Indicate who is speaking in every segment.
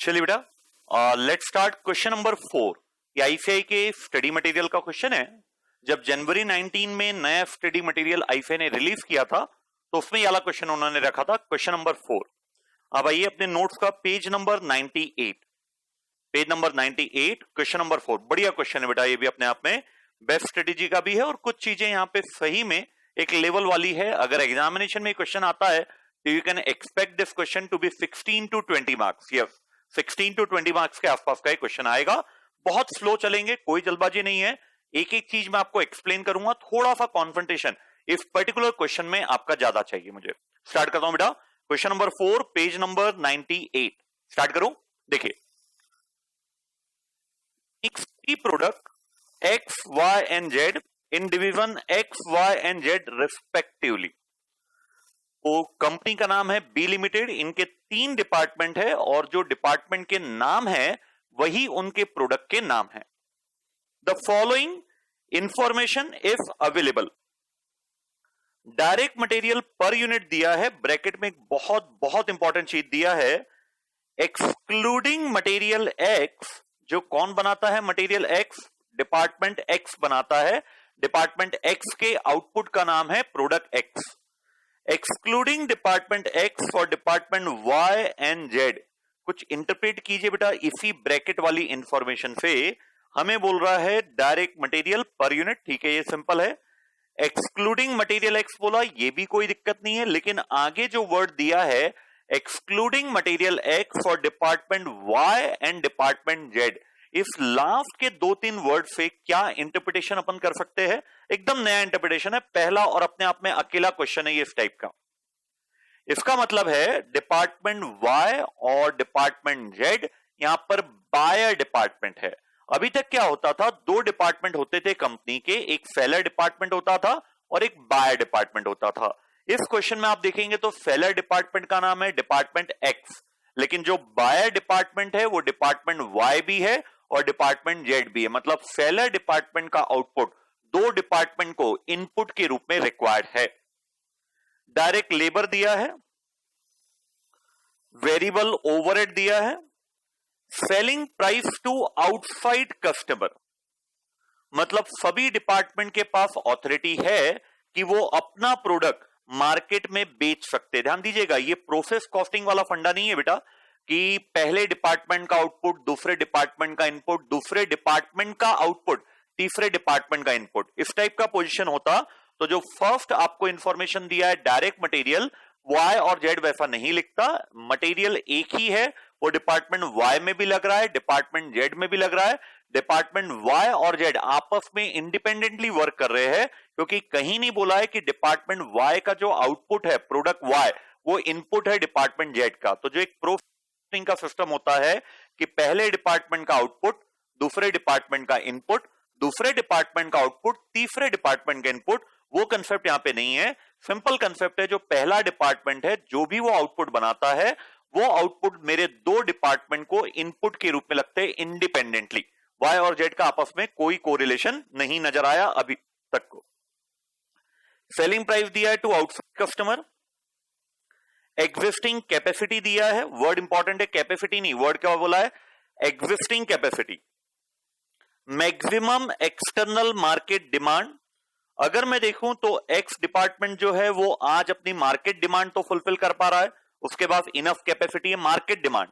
Speaker 1: चलिए बेटा, let's start question number 4। ये आईसीआई के स्टडी मटेरियल का क्वेश्चन है। जब जनवरी 19 में नया स्टडी मटेरियल आईसीआई ने रिलीज किया था तो उसमें ये वाला क्वेश्चन उन्होंने रखा था, क्वेश्चन नंबर 4। अब आइए अपने नोट्स का page number 98, page number 98 question number 4। बढ़िया क्वेश्चन है बेटा, ये भी अपने आप में बेस्ट स्ट्रेटेजी का भी है और कुछ चीजें यहाँ पे सही में एक लेवल वाली है। अगर एग्जामिनेशन में क्वेश्चन आता है तो you can expect this question to be 16 to 20 marks. Yes, 16 to 20 marks के आसपास का क्वेश्चन आएगा। बहुत स्लो चलेंगे, कोई जल्दबाजी नहीं है। एक एक चीज मैं आपको एक्सप्लेन करूंगा, थोड़ा सा कॉन्फ्रंटेशन इस पर्टिकुलर क्वेश्चन में आपका ज्यादा चाहिए मुझे। स्टार्ट करता हूं बेटा, question number 4 page number 98। Start करूं, देखिए, product X, Y and Z in division X, Y and Z respectively। वो कंपनी का नाम है बी लिमिटेड, इनके 3 डिपार्टमेंट है और जो डिपार्टमेंट के नाम है वही उनके प्रोडक्ट के नाम है। The following information if available. Direct material per unit दिया है, ब्रैकेट में एक बहुत बहुत इंपॉर्टेंट चीज दिया है, एक्सक्लूडिंग मटेरियल एक्स। जो कौन बनाता है मटेरियल एक्स? डिपार्टमेंट एक्स बनाता है। डिपार्टमेंट एक्स के आउटपुट का नाम है product X. Excluding department X for department Y and Z. कुछ इंटरप्रेट कीजिए बेटा इसी ब्रैकेट वाली इंफॉर्मेशन से। हमें बोल रहा है डायरेक्ट मटेरियल पर यूनिट, ठीक है, ये सिंपल है। एक्सक्लूडिंग मटेरियल एक्स बोला, ये भी कोई दिक्कत नहीं है, लेकिन आगे जो वर्ड दिया है excluding material X for department Y and department Z, इस लास्ट के 2-3 वर्ड से क्या इंटरप्रिटेशन अपन कर सकते हैं? एकदम नया इंटरप्रिटेशन है, पहला और अपने आप में अकेला क्वेश्चन है ये इस टाइप का। इसका मतलब है डिपार्टमेंट वाई और डिपार्टमेंट जेड यहां पर बायर डिपार्टमेंट है। अभी तक क्या होता था, 2 डिपार्टमेंट होते थे कंपनी के, एक सेलर डिपार्टमेंट होता था और एक बायर डिपार्टमेंट होता था। इस क्वेश्चन में आप देखेंगे तो सेलर डिपार्टमेंट का नाम है डिपार्टमेंट एक्स, लेकिन जो बायर डिपार्टमेंट है वो डिपार्टमेंट वाई भी है और डिपार्टमेंट जेड भी है। मतलब सेलर डिपार्टमेंट का आउटपुट 2 डिपार्टमेंट को इनपुट के रूप में रिक्वायर्ड है। डायरेक्ट लेबर दिया है, वेरिएबल ओवरहेड दिया है, selling price to outside customer. मतलब सभी डिपार्टमेंट के पास ऑथोरिटी है कि वो अपना प्रोडक्ट मार्केट में बेच सकते। ध्यान दीजिएगा, ये प्रोसेस कॉस्टिंग वाला फंडा नहीं है बेटा कि पहले डिपार्टमेंट का आउटपुट दूसरे डिपार्टमेंट का इनपुट, दूसरे डिपार्टमेंट का आउटपुट तीसरे डिपार्टमेंट का इनपुट, इस टाइप का पोजीशन होता तो जो फर्स्ट आपको इंफॉर्मेशन दिया है डायरेक्ट मटेरियल वाई और जेड वैसा नहीं लिखता। मटेरियल एक ही है, वो डिपार्टमेंट वाई में भी लग रहा है, डिपार्टमेंट जेड में भी लग रहा है। डिपार्टमेंट वाई और जेड आपस में इंडिपेंडेंटली वर्क कर रहे हैं, क्योंकि कहीं नहीं बोला है कि डिपार्टमेंट वाई का जो आउटपुट है प्रोडक्ट वाई वो इनपुट है डिपार्टमेंट जेड का। तो जो एक प्रोसेसिंग का सिस्टम होता है कि पहले डिपार्टमेंट का आउटपुट दूसरे डिपार्टमेंट का इनपुट, दूसरे डिपार्टमेंट का आउटपुट तीसरे डिपार्टमेंट का इनपुट, वो कंसेप्ट यहां पे नहीं है। सिंपल कंसेप्ट है, जो पहला डिपार्टमेंट है जो भी वो आउटपुट बनाता है वो आउटपुट मेरे 2 डिपार्टमेंट को इनपुट के रूप में लगते हैं इंडिपेंडेंटली। वाई और जेड का आपस में कोई कोरिलेशन नहीं नजर आया अभी तक को। सेलिंग प्राइस दिया है to outside customer. Existing capacity दिया है, वर्ड इंपॉर्टेंट है, कैपेसिटी नहीं, वर्ड क्या बोला है? Existing capacity. Maximum external market demand. अगर मैं देखूं तो एक्स डिपार्टमेंट जो है वो आज अपनी मार्केट डिमांड तो फुलफिल कर पा रहा है, उसके बाद इनफ कैपेसिटी है मार्केट डिमांड।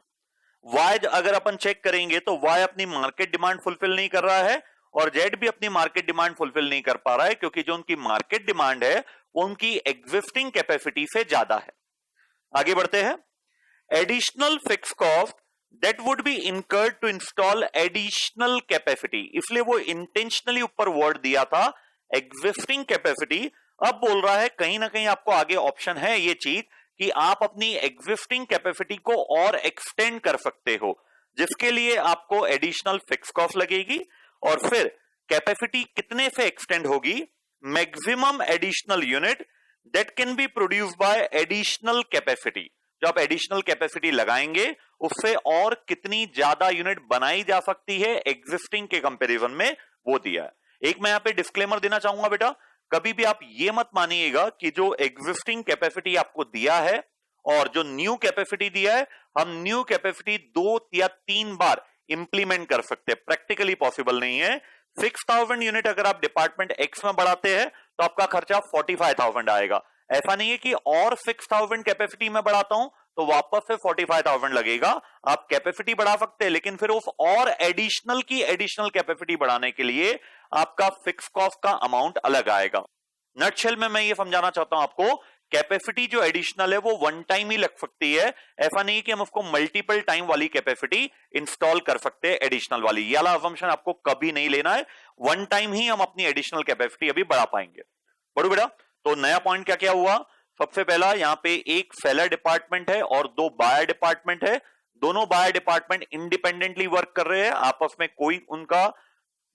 Speaker 1: वाई अगर अपन चेक करेंगे तो वाई अपनी मार्केट डिमांड फुलफिल नहीं कर रहा है और जेड भी अपनी मार्केट डिमांड फुलफिल नहीं कर पा रहा है, क्योंकि जो उनकी मार्केट डिमांड है वो उनकी एग्जिस्टिंग कैपेसिटी से ज्यादा है। आगे बढ़ते हैं। Additional fix cost that would be incurred to install additional capacity, इसलिए वो इंटेंशनली ऊपर वर्ड दिया था एग्जिस्टिंग कैपेसिटी। अब बोल रहा है कहीं ना कहीं आपको आगे ऑप्शन है ये चीज कि आप अपनी एग्जिस्टिंग कैपेसिटी को और एक्सटेंड कर सकते हो, जिसके लिए आपको एडिशनल फिक्स कॉस्ट लगेगी। और फिर कैपेसिटी कितने से एक्सटेंड होगी? Maximum additional unit that can be produce by additional capacity. जो आप एडिशनल कैपेसिटी लगाएंगे उससे और कितनी ज्यादा यूनिट बनाई जा सकती है एग्जिस्टिंग के कंपैरिजन में, वो दिया है। एक मैं यहां पे डिस्क्लेमर देना चाहूंगा बेटा, कभी भी आप ये मत मानिएगा कि जो एग्जिस्टिंग कैपेसिटी आपको दिया है और जो न्यू कैपेसिटी दिया है हम न्यू कैपेसिटी 2 या 3 बार इंप्लीमेंट कर सकते हैं, प्रैक्टिकली पॉसिबल नहीं है। 6000 यूनिट अगर आप डिपार्टमेंट एक्स में बढ़ाते हैं तो आपका खर्चा 45,000 आएगा। ऐसा नहीं है कि और 6000 कैपेसिटी में बढ़ाता हूं तो वापस से 45,000 लगेगा। आप कैपेसिटी बढ़ा सकते हैं, लेकिन फिर उस और एडिशनल कैपेसिटी बढ़ाने के लिए आपका फिक्स कॉस्ट का अमाउंट अलग आएगा। नटशेल में मैं ये समझाना चाहता हूं आपको, कैपेसिटी जो एडिशनल है वो वन टाइम ही लग सकती है। ऐसा नहीं कि हम उसको मल्टीपल टाइम वाली कैपेसिटी इंस्टॉल कर सकते हैं एडिशनल वाली। ये वाला असम्पशन आपको कभी नहीं लेना है, वन टाइम ही हम अपनी एडिशनल कैपेसिटी अभी बढ़ा पाएंगे। बढ़ो बेटा, तो नया पॉइंट क्या क्या हुआ? सबसे पहला यहां पे एक सेलर डिपार्टमेंट है और 2 बायर डिपार्टमेंट है। दोनों बायर डिपार्टमेंट इंडिपेंडेंटली वर्क कर रहे हैं, आपस में कोई उनका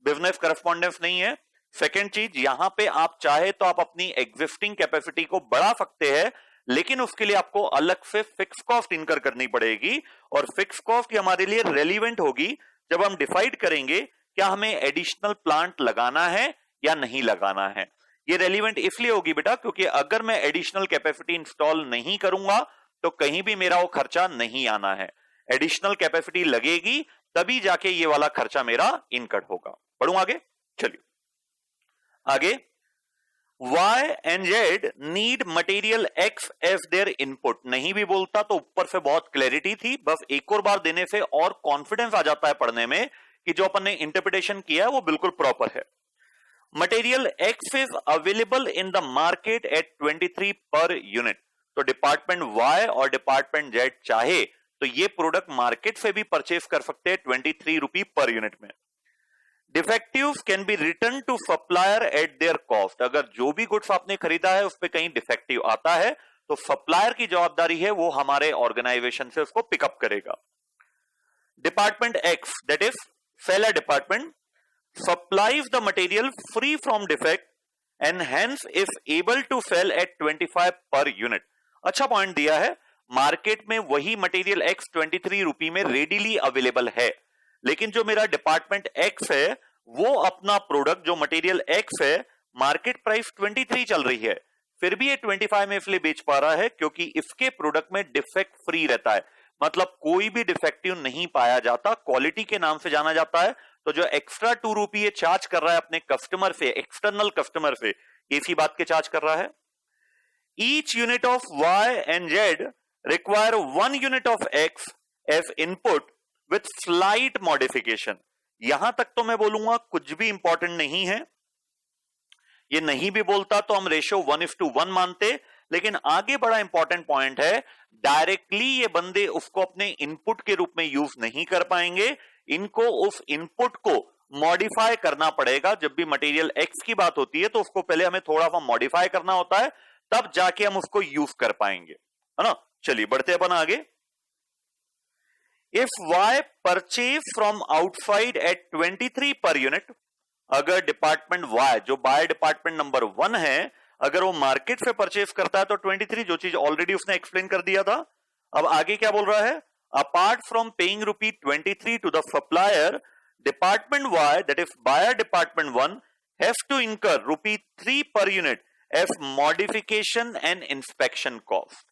Speaker 1: बिजनेस करस्पॉन्डेंस नहीं है। सेकेंड चीज, यहां पे आप चाहे तो आप अपनी एग्जिस्टिंग कैपेसिटी को बढ़ा सकते हैं, लेकिन उसके लिए आपको अलग से फिक्स कॉस्ट इनकर करनी पड़ेगी। और फिक्स कॉस्ट हमारे लिए रेलिवेंट होगी जब हम डिसाइड करेंगे क्या हमें एडिशनल प्लांट लगाना है या नहीं लगाना है। ये रेलिवेंट इसलिए होगी बेटा क्योंकि अगर मैं एडिशनल कैपेसिटी इंस्टॉल नहीं करूंगा तो कहीं भी मेरा वो खर्चा नहीं आना है। एडिशनल कैपेसिटी लगेगी तभी जाके ये वाला खर्चा मेरा इनकट होगा। बढ़ूं आगे, चलिए आगे। Y and Z need material X as their input। नहीं भी बोलता तो ऊपर से बहुत क्लैरिटी थी, बस एक और बार देने से और कॉन्फिडेंस आ जाता है पढ़ने में कि जो अपन ने इंटरप्रिटेशन किया है वो बिल्कुल प्रॉपर है। Material X is available in the market at 23 per unit। तो डिपार्टमेंट Y और डिपार्टमेंट Z चाहे तो ये प्रोडक्ट मार्केट से भी परचेज कर सकते हैं 23 रुपी पर यूनिट में। Defectives can be return to supplier at their cost. अगर जो भी गुड्स आपने खरीदा है उस पर कहीं डिफेक्टिव आता है तो सप्लायर की जवाबदारी है वो हमारे ऑर्गेनाइजेशन से उसको पिकअप करेगा। Department X that is seller department supplies the material free from defect and hence is able to sell at 25 per unit. अच्छा पॉइंट दिया है, मार्केट में वही मटेरियल एक्स 23 रुपी में रेडीली अवेलेबल है, लेकिन जो मेरा डिपार्टमेंट एक्स है वो अपना प्रोडक्ट जो मटेरियल एक्स है मार्केट प्राइस 23 चल रही है, फिर भी ये 25 में इसलिए बेच पा रहा है क्योंकि इसके प्रोडक्ट में डिफेक्ट फ्री रहता है। मतलब कोई भी डिफेक्टिव नहीं पाया जाता, क्वालिटी के नाम से जाना जाता है। तो जो एक्स्ट्रा 2 रुपये ये चार्ज कर रहा है अपने कस्टमर से, एक्सटर्नल कस्टमर से, इसी बात के चार्ज कर रहा है। Each unit of Y and Z require 1 unit of X as input with slight modification. यहां तक तो मैं बोलूंगा कुछ भी इंपॉर्टेंट नहीं है, ये नहीं भी बोलता तो हम रेशियो 1:1 मानते, लेकिन आगे बड़ा इंपॉर्टेंट पॉइंट है, डायरेक्टली ये बंदे उसको अपने इनपुट के रूप में यूज नहीं कर पाएंगे, इनको उस इनपुट को मॉडिफाई करना पड़ेगा। जब भी मटेरियल एक्स की बात होती है तो उसको पहले हमें थोड़ा सा मॉडिफाई करना होता है, तब जाके हम उसको यूज कर पाएंगे, है ना। चलिए बढ़ते अपन आगे। If Y purchase from outside at 23 per unit, अगर डिपार्टमेंट Y जो बायर डिपार्टमेंट नंबर 1 है अगर वो मार्केट से परचेज करता है तो 23, जो चीज ऑलरेडी उसने एक्सप्लेन कर दिया था। अब आगे क्या बोल रहा है, apart from paying rupee 23 to the supplier, department Y that is buyer department 1 has to incur rupee 3 per unit as modification and inspection cost.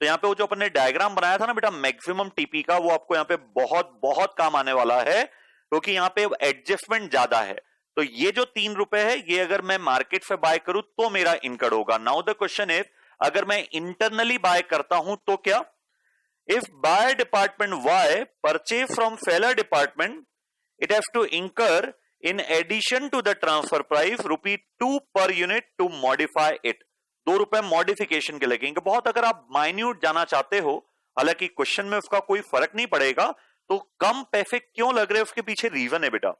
Speaker 1: तो यहाँ पे वो जो अपन ने डायग्राम बनाया था ना बेटा मैक्सिमम टीपी का, वो आपको यहाँ पे बहुत बहुत काम आने वाला है क्योंकि यहाँ पे एडजस्टमेंट ज्यादा है। तो ये जो 3 रुपए है ये अगर मैं मार्केट से बाय करूं तो मेरा इनकम होगा। नाउ द क्वेश्चन इज, अगर मैं इंटरनली बाय करता हूं तो क्या? If buyer department Y purchase from seller department, it has to incur in addition to the transfer price rupee 2 per unit to modify it. 2 रुपए modification के लगेंगे। बहुत अगर आप माइन्यूट जाना चाहते हो, हालांकि क्वेश्चन में उसका कोई फर्क नहीं पड़ेगा, तो कम पैसे क्यों लग रहे हैं उसके पीछे रीजन है बेटा।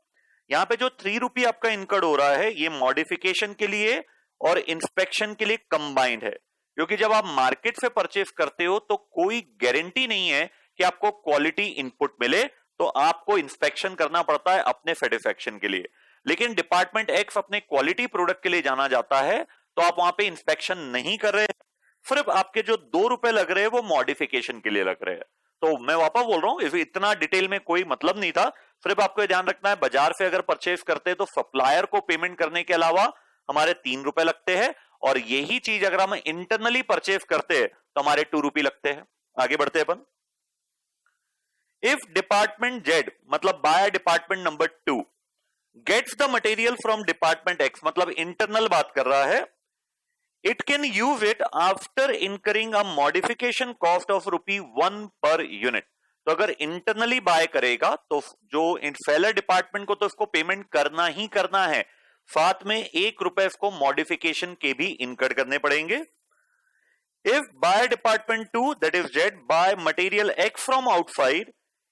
Speaker 1: यहाँ पे जो 3 रुपये आपका इनकर्ड हो रहा है ये मॉडिफिकेशन के लिए और इंस्पेक्शन के लिए कंबाइंड है, क्योंकि जब आप मार्केट से परचेस करते हो तो कोई गारंटी नहीं है कि आपको क्वालिटी इनपुट मिले, तो आपको इंस्पेक्शन करना पड़ता है अपने सेटिस्फेक्शन के लिए। लेकिन डिपार्टमेंट एक्स अपने क्वालिटी प्रोडक्ट के लिए जाना जाता है तो आप वहां पे इंस्पेक्शन नहीं कर रहे, सिर्फ आपके जो 2 रुपए लग रहे हैं वो मॉडिफिकेशन के लिए लग रहे हैं। तो मैं वापस बोल रहा हूं, इतना डिटेल में कोई मतलब नहीं था, सिर्फ आपको ध्यान रखना है बाजार से अगर परचेज करते हैं तो सप्लायर को पेमेंट करने के अलावा हमारे 3 रुपए लगते हैं, और यही चीज अगर हम इंटरनली परचेज करते हैं तो हमारे 2 रुपये लगते हैं। आगे बढ़ते हैं अपन। इफ डिपार्टमेंट जेड मतलब buy department number 2 gets the material from department X, मतलब इंटरनल बात कर रहा है, it can use it after incurring a modification cost of ₹1 per unit. तो अगर इंटरनली बाय करेगा तो जो सेलर डिपार्टमेंट को तो इसको पेमेंट करना ही करना है, साथ में ₹1 इसको मॉडिफिकेशन के भी इनकर करने पड़ेंगे। If buyer department 2, that is Z, buy material X from outside,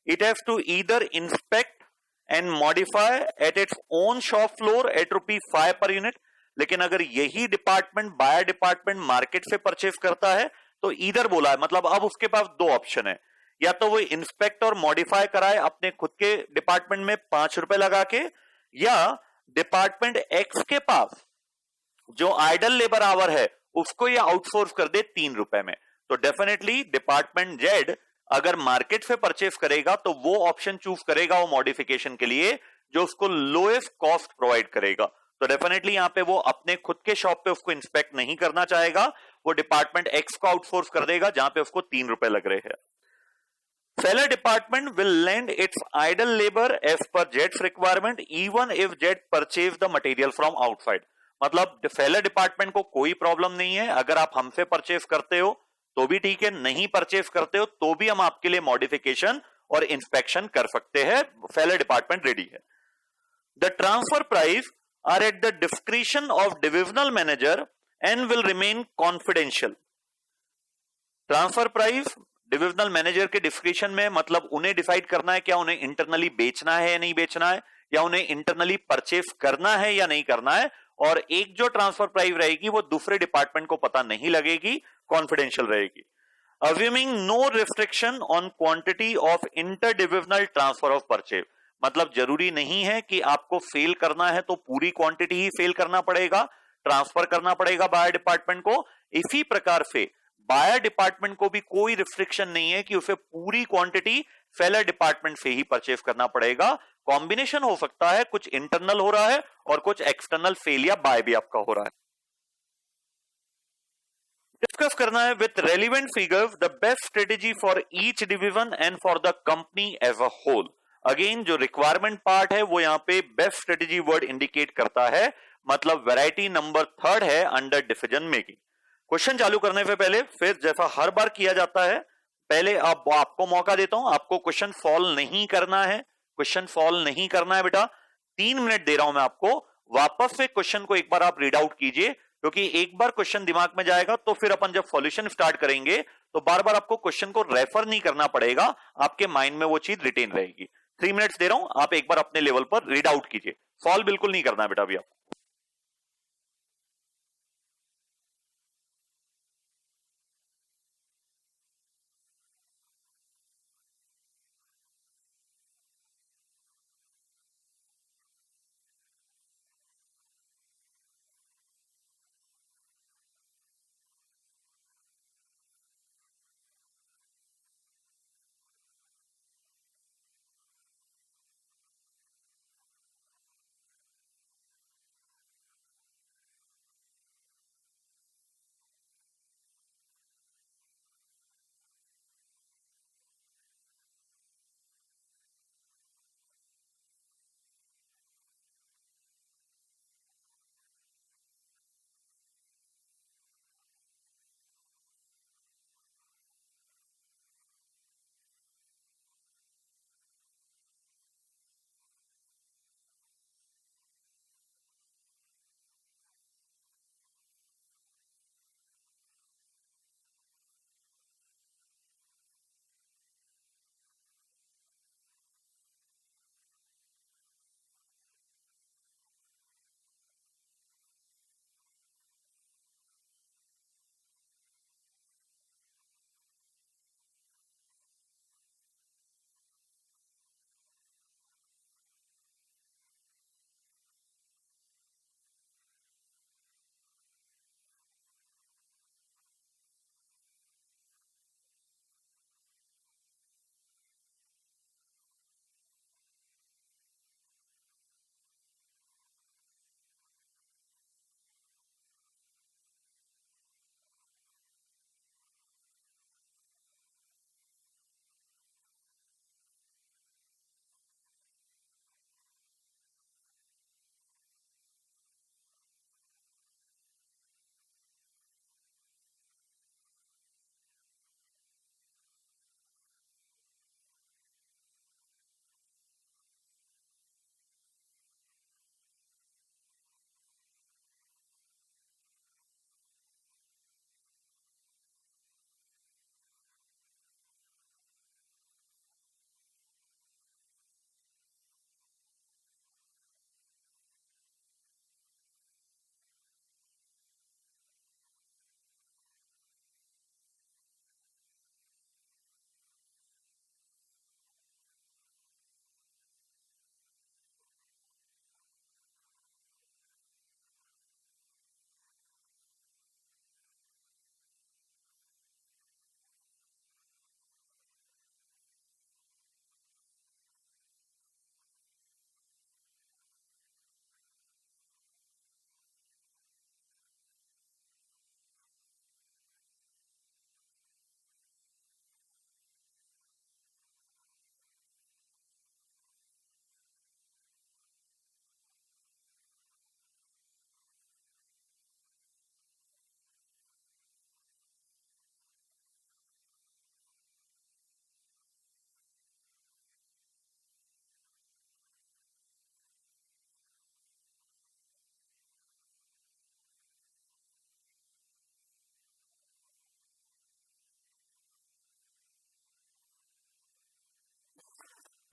Speaker 1: it has to either inspect and modify at its own shop floor at ₹5 per unit. लेकिन अगर यही डिपार्टमेंट बायर डिपार्टमेंट मार्केट से purchase करता है तो इधर बोला है, मतलब अब उसके पास दो ऑप्शन है, या तो वो इंस्पेक्ट और मॉडिफाई कराए अपने खुद के डिपार्टमेंट में ₹5 लगा के, या डिपार्टमेंट एक्स के पास जो आइडल लेबर आवर है उसको ये आउटसोर्स कर दे ₹3 में। तो डेफिनेटली डिपार्टमेंट जेड अगर मार्केट से परचेस करेगा तो वो ऑप्शन चूज करेगा वो मॉडिफिकेशन के लिए जो उसको लोएस्ट कॉस्ट प्रोवाइड करेगा। तो डेफिनेटली यहां पे वो अपने खुद के शॉप पे उसको इंस्पेक्ट नहीं करना चाहेगा, वो डिपार्टमेंट एक्स को आउटसोर्स कर देगा जहां पे उसको ₹3 लग रहे हैं। Seller department will lend its idle labor as per Jet's requirement even if Jet purchase the material from outside। मतलब सेलर डिपार्टमेंट को कोई प्रॉब्लम नहीं है, अगर आप हमसे परचेस करते हो तो भी ठीक है, नहीं परचेस करते हो तो भी हम आपके लिए मॉडिफिकेशन और इंस्पेक्शन कर सकते हैं, सेलर डिपार्टमेंट रेडी है। The transfer price are at the discretion of divisional manager and will remain confidential. Transfer price divisional manager के डिस्क्रिशन में, मतलब उन्हें डिसाइड करना है क्या उन्हें इंटरनली बेचना है या नहीं बेचना है, या उन्हें इंटरनली परचेस करना है या नहीं करना है, और एक जो ट्रांसफर प्राइस रहेगी वो दूसरे डिपार्टमेंट को पता नहीं लगेगी, कॉन्फिडेंशियल रहेगी। Assuming no restriction on quantity of inter divisional transfer of purchase, मतलब जरूरी नहीं है कि आपको सेल करना है तो पूरी क्वांटिटी ही सेल करना पड़ेगा, ट्रांसफर करना पड़ेगा बायर डिपार्टमेंट को। इसी प्रकार से बायर डिपार्टमेंट को भी कोई रिस्ट्रिक्शन नहीं है कि उसे पूरी क्वांटिटी सेलर डिपार्टमेंट से ही परचेस करना पड़ेगा। कॉम्बिनेशन हो सकता है, कुछ इंटरनल हो रहा है और कुछ एक्सटर्नल सेल या बाय भी आपका हो रहा है। डिस्कस करना है with relevant figures the best strategy for each division and for the company as a whole. Again जो रिक्वायरमेंट पार्ट है वो यहाँ पे बेस्ट स्ट्रेटेजी वर्ड इंडिकेट करता है, मतलब वैरायटी नंबर 3 है अंडर डिसीजन मेकिंग। क्वेश्चन चालू करने से पहले फिर जैसा हर बार किया जाता है, पहले अब आपको मौका देता हूं, आपको क्वेश्चन सॉल्व नहीं करना है, क्वेश्चन सॉल्व नहीं करना है बेटा। 3 मिनट दे रहा हूं मैं आपको, वापस से क्वेश्चन को एक बार आप रीड आउट कीजिए, क्योंकि एक बार क्वेश्चन दिमाग में जाएगा तो फिर अपन जब सॉल्यूशन स्टार्ट करेंगे तो बार बार आपको क्वेश्चन को रेफर नहीं करना पड़ेगा, आपके माइंड में वो चीज रिटेन रहेगी। 3 मिनट्स दे रहा हूं, आप एक बार अपने लेवल पर रीड आउट कीजिए, सॉल्व बिल्कुल नहीं करना है बेटा अभी आप।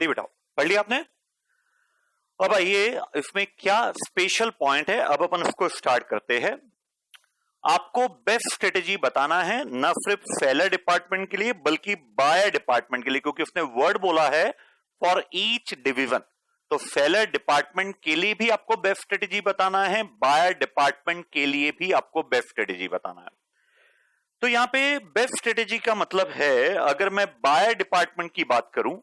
Speaker 1: जी बेटा, पढ़ लिया आपने? अब आइए, इसमें क्या स्पेशल पॉइंट है, अब अपन इसको स्टार्ट करते हैं। आपको बेस्ट स्ट्रेटेजी बताना है, न सिर्फ सेलर डिपार्टमेंट के लिए बल्कि बायर डिपार्टमेंट के लिए, क्योंकि उसने वर्ड बोला है फॉर ईच डिवीजन। तो सेलर डिपार्टमेंट के लिए भी आपको बेस्ट स्ट्रेटेजी बताना है, बायर डिपार्टमेंट के लिए भी आपको बेस्ट स्ट्रेटेजी बताना है। तो यहां पे बेस्ट स्ट्रेटेजी का मतलब है, अगर मैं बायर डिपार्टमेंट की बात करूं,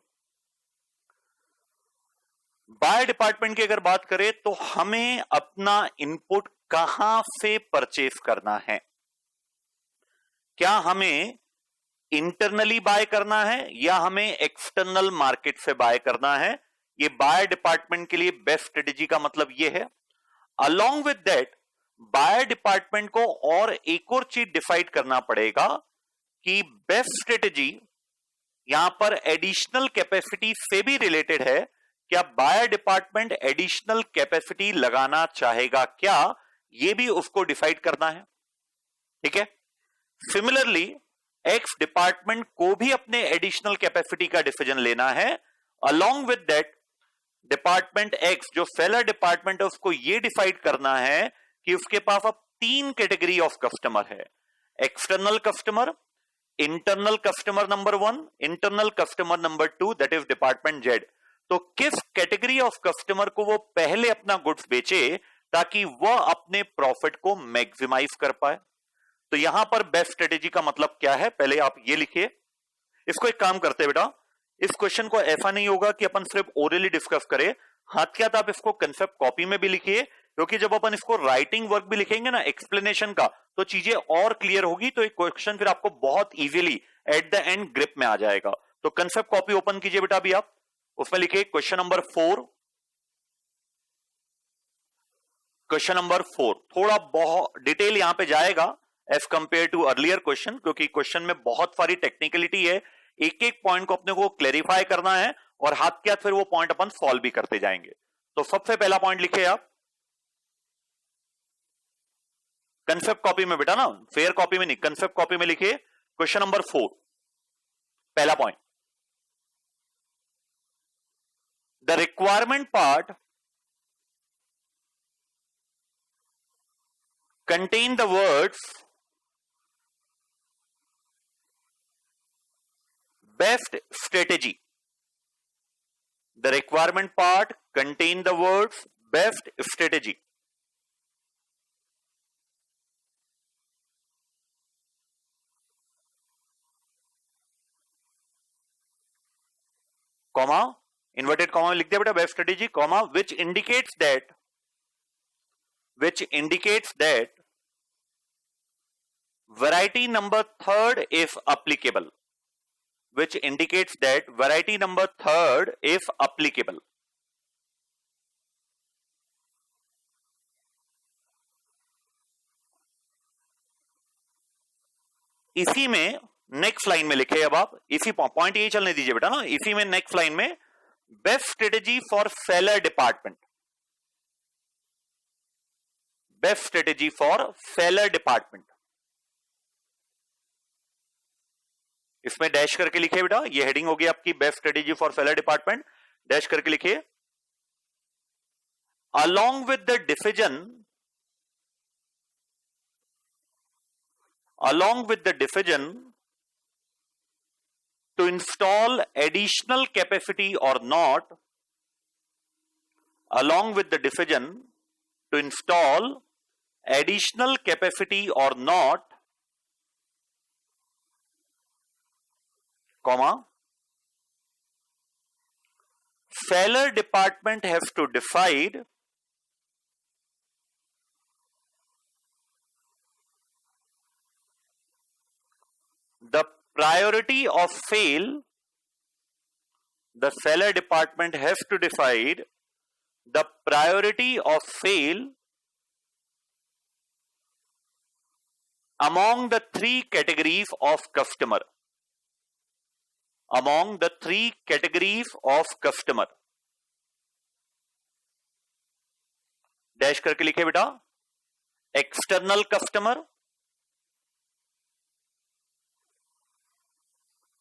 Speaker 1: बायर डिपार्टमेंट की अगर बात करें तो हमें अपना इनपुट कहां से परचेस करना है? क्या हमें इंटरनली बाय करना है या हमें एक्सटर्नल मार्केट से बाय करना है? ये बायर डिपार्टमेंट के लिए बेस्ट स्ट्रेटेजी का मतलब ये है। Along with that, buyer department को और एक और चीज डिसाइड करना पड़ेगा कि बेस्ट स्ट्रेटेजी यहां पर एडिशनल कैपेसिटी से भी रिलेटेड है। क्या बायर डिपार्टमेंट एडिशनल कैपेसिटी लगाना चाहेगा क्या? यह भी उसको डिसाइड करना है। ठीक है। सिमिलरली एक्स डिपार्टमेंट को भी अपने एडिशनल कैपेसिटी का डिसीजन लेना है। Along with that, department x जो सेलर डिपार्टमेंट है उसको यह डिसाइड करना है कि उसके पास अब 3 कैटेगरी ऑफ कस्टमर है। External customer, internal customer number 1, internal customer number 2, that is department Z. तो किस कैटेगरी ऑफ कस्टमर को वो पहले अपना गुड्स बेचे ताकि वह अपने प्रॉफिट को मैक्सिमाइज कर पाए। तो यहां पर बेस्ट स्ट्रेटेजी का मतलब क्या है, पहले आप ये लिखिए। इसको एक काम करते बेटा, इस क्वेश्चन को ऐसा नहीं होगा कि अपन सिर्फ ओरली डिस्कस करें, हाथ के हाथ आप इसको कंसेप्ट कॉपी में भी लिखिए, क्योंकि जब अपन इसको राइटिंग वर्क भी लिखेंगे ना एक्सप्लेनेशन का, तो चीजें और क्लियर होगी। तो एक क्वेश्चन फिर आपको बहुत easily at the end grip में आ जाएगा। तो कंसेप्ट कॉपी ओपन कीजिए बेटा अभी आप, उसमें लिखिए क्वेश्चन नंबर 4। क्वेश्चन नंबर 4 थोड़ा बहुत डिटेल यहां पे जाएगा as compare to earlier question, क्योंकि क्वेश्चन में बहुत सारी टेक्निकलिटी है। एक एक पॉइंट को अपने को क्लेरिफाई करना है और हाथ के हाथ फिर वो पॉइंट अपन सॉल्व भी करते जाएंगे। तो सबसे पहला पॉइंट लिखिए आप कंसेप्ट कॉपी में बेटा ना, फेयर कॉपी में नहीं, कंसेप्ट कॉपी में लिखिए क्वेश्चन नंबर 4 पहला point. The requirement part contain the words best strategy. The requirement part contain the words best strategy. Comma, inverted comma लिख दिया बेटा, best strategy, comma, which indicates that variety number 3rd if applicable, which indicates that variety number 3rd if applicable. इसी में next line में लिखे, अब आप इसी पॉइंट यही चलने दीजिए बेटा ना, इसी में नेक्स्ट लाइन में best strategy for seller department, best strategy for seller department, इसमें डैश करके लिखिए बेटा, ये हेडिंग होगी आपकी best strategy for seller department, dash करके लिखिए। Along with the decision to install additional capacity or not, along with the decision to install additional capacity or not, comma, seller department has to decide the priority of sale. The seller department has to decide the priority of sale among the 3 categories of customer. Among the 3 categories of customer. Dash करके लिखे बेटा, external customer,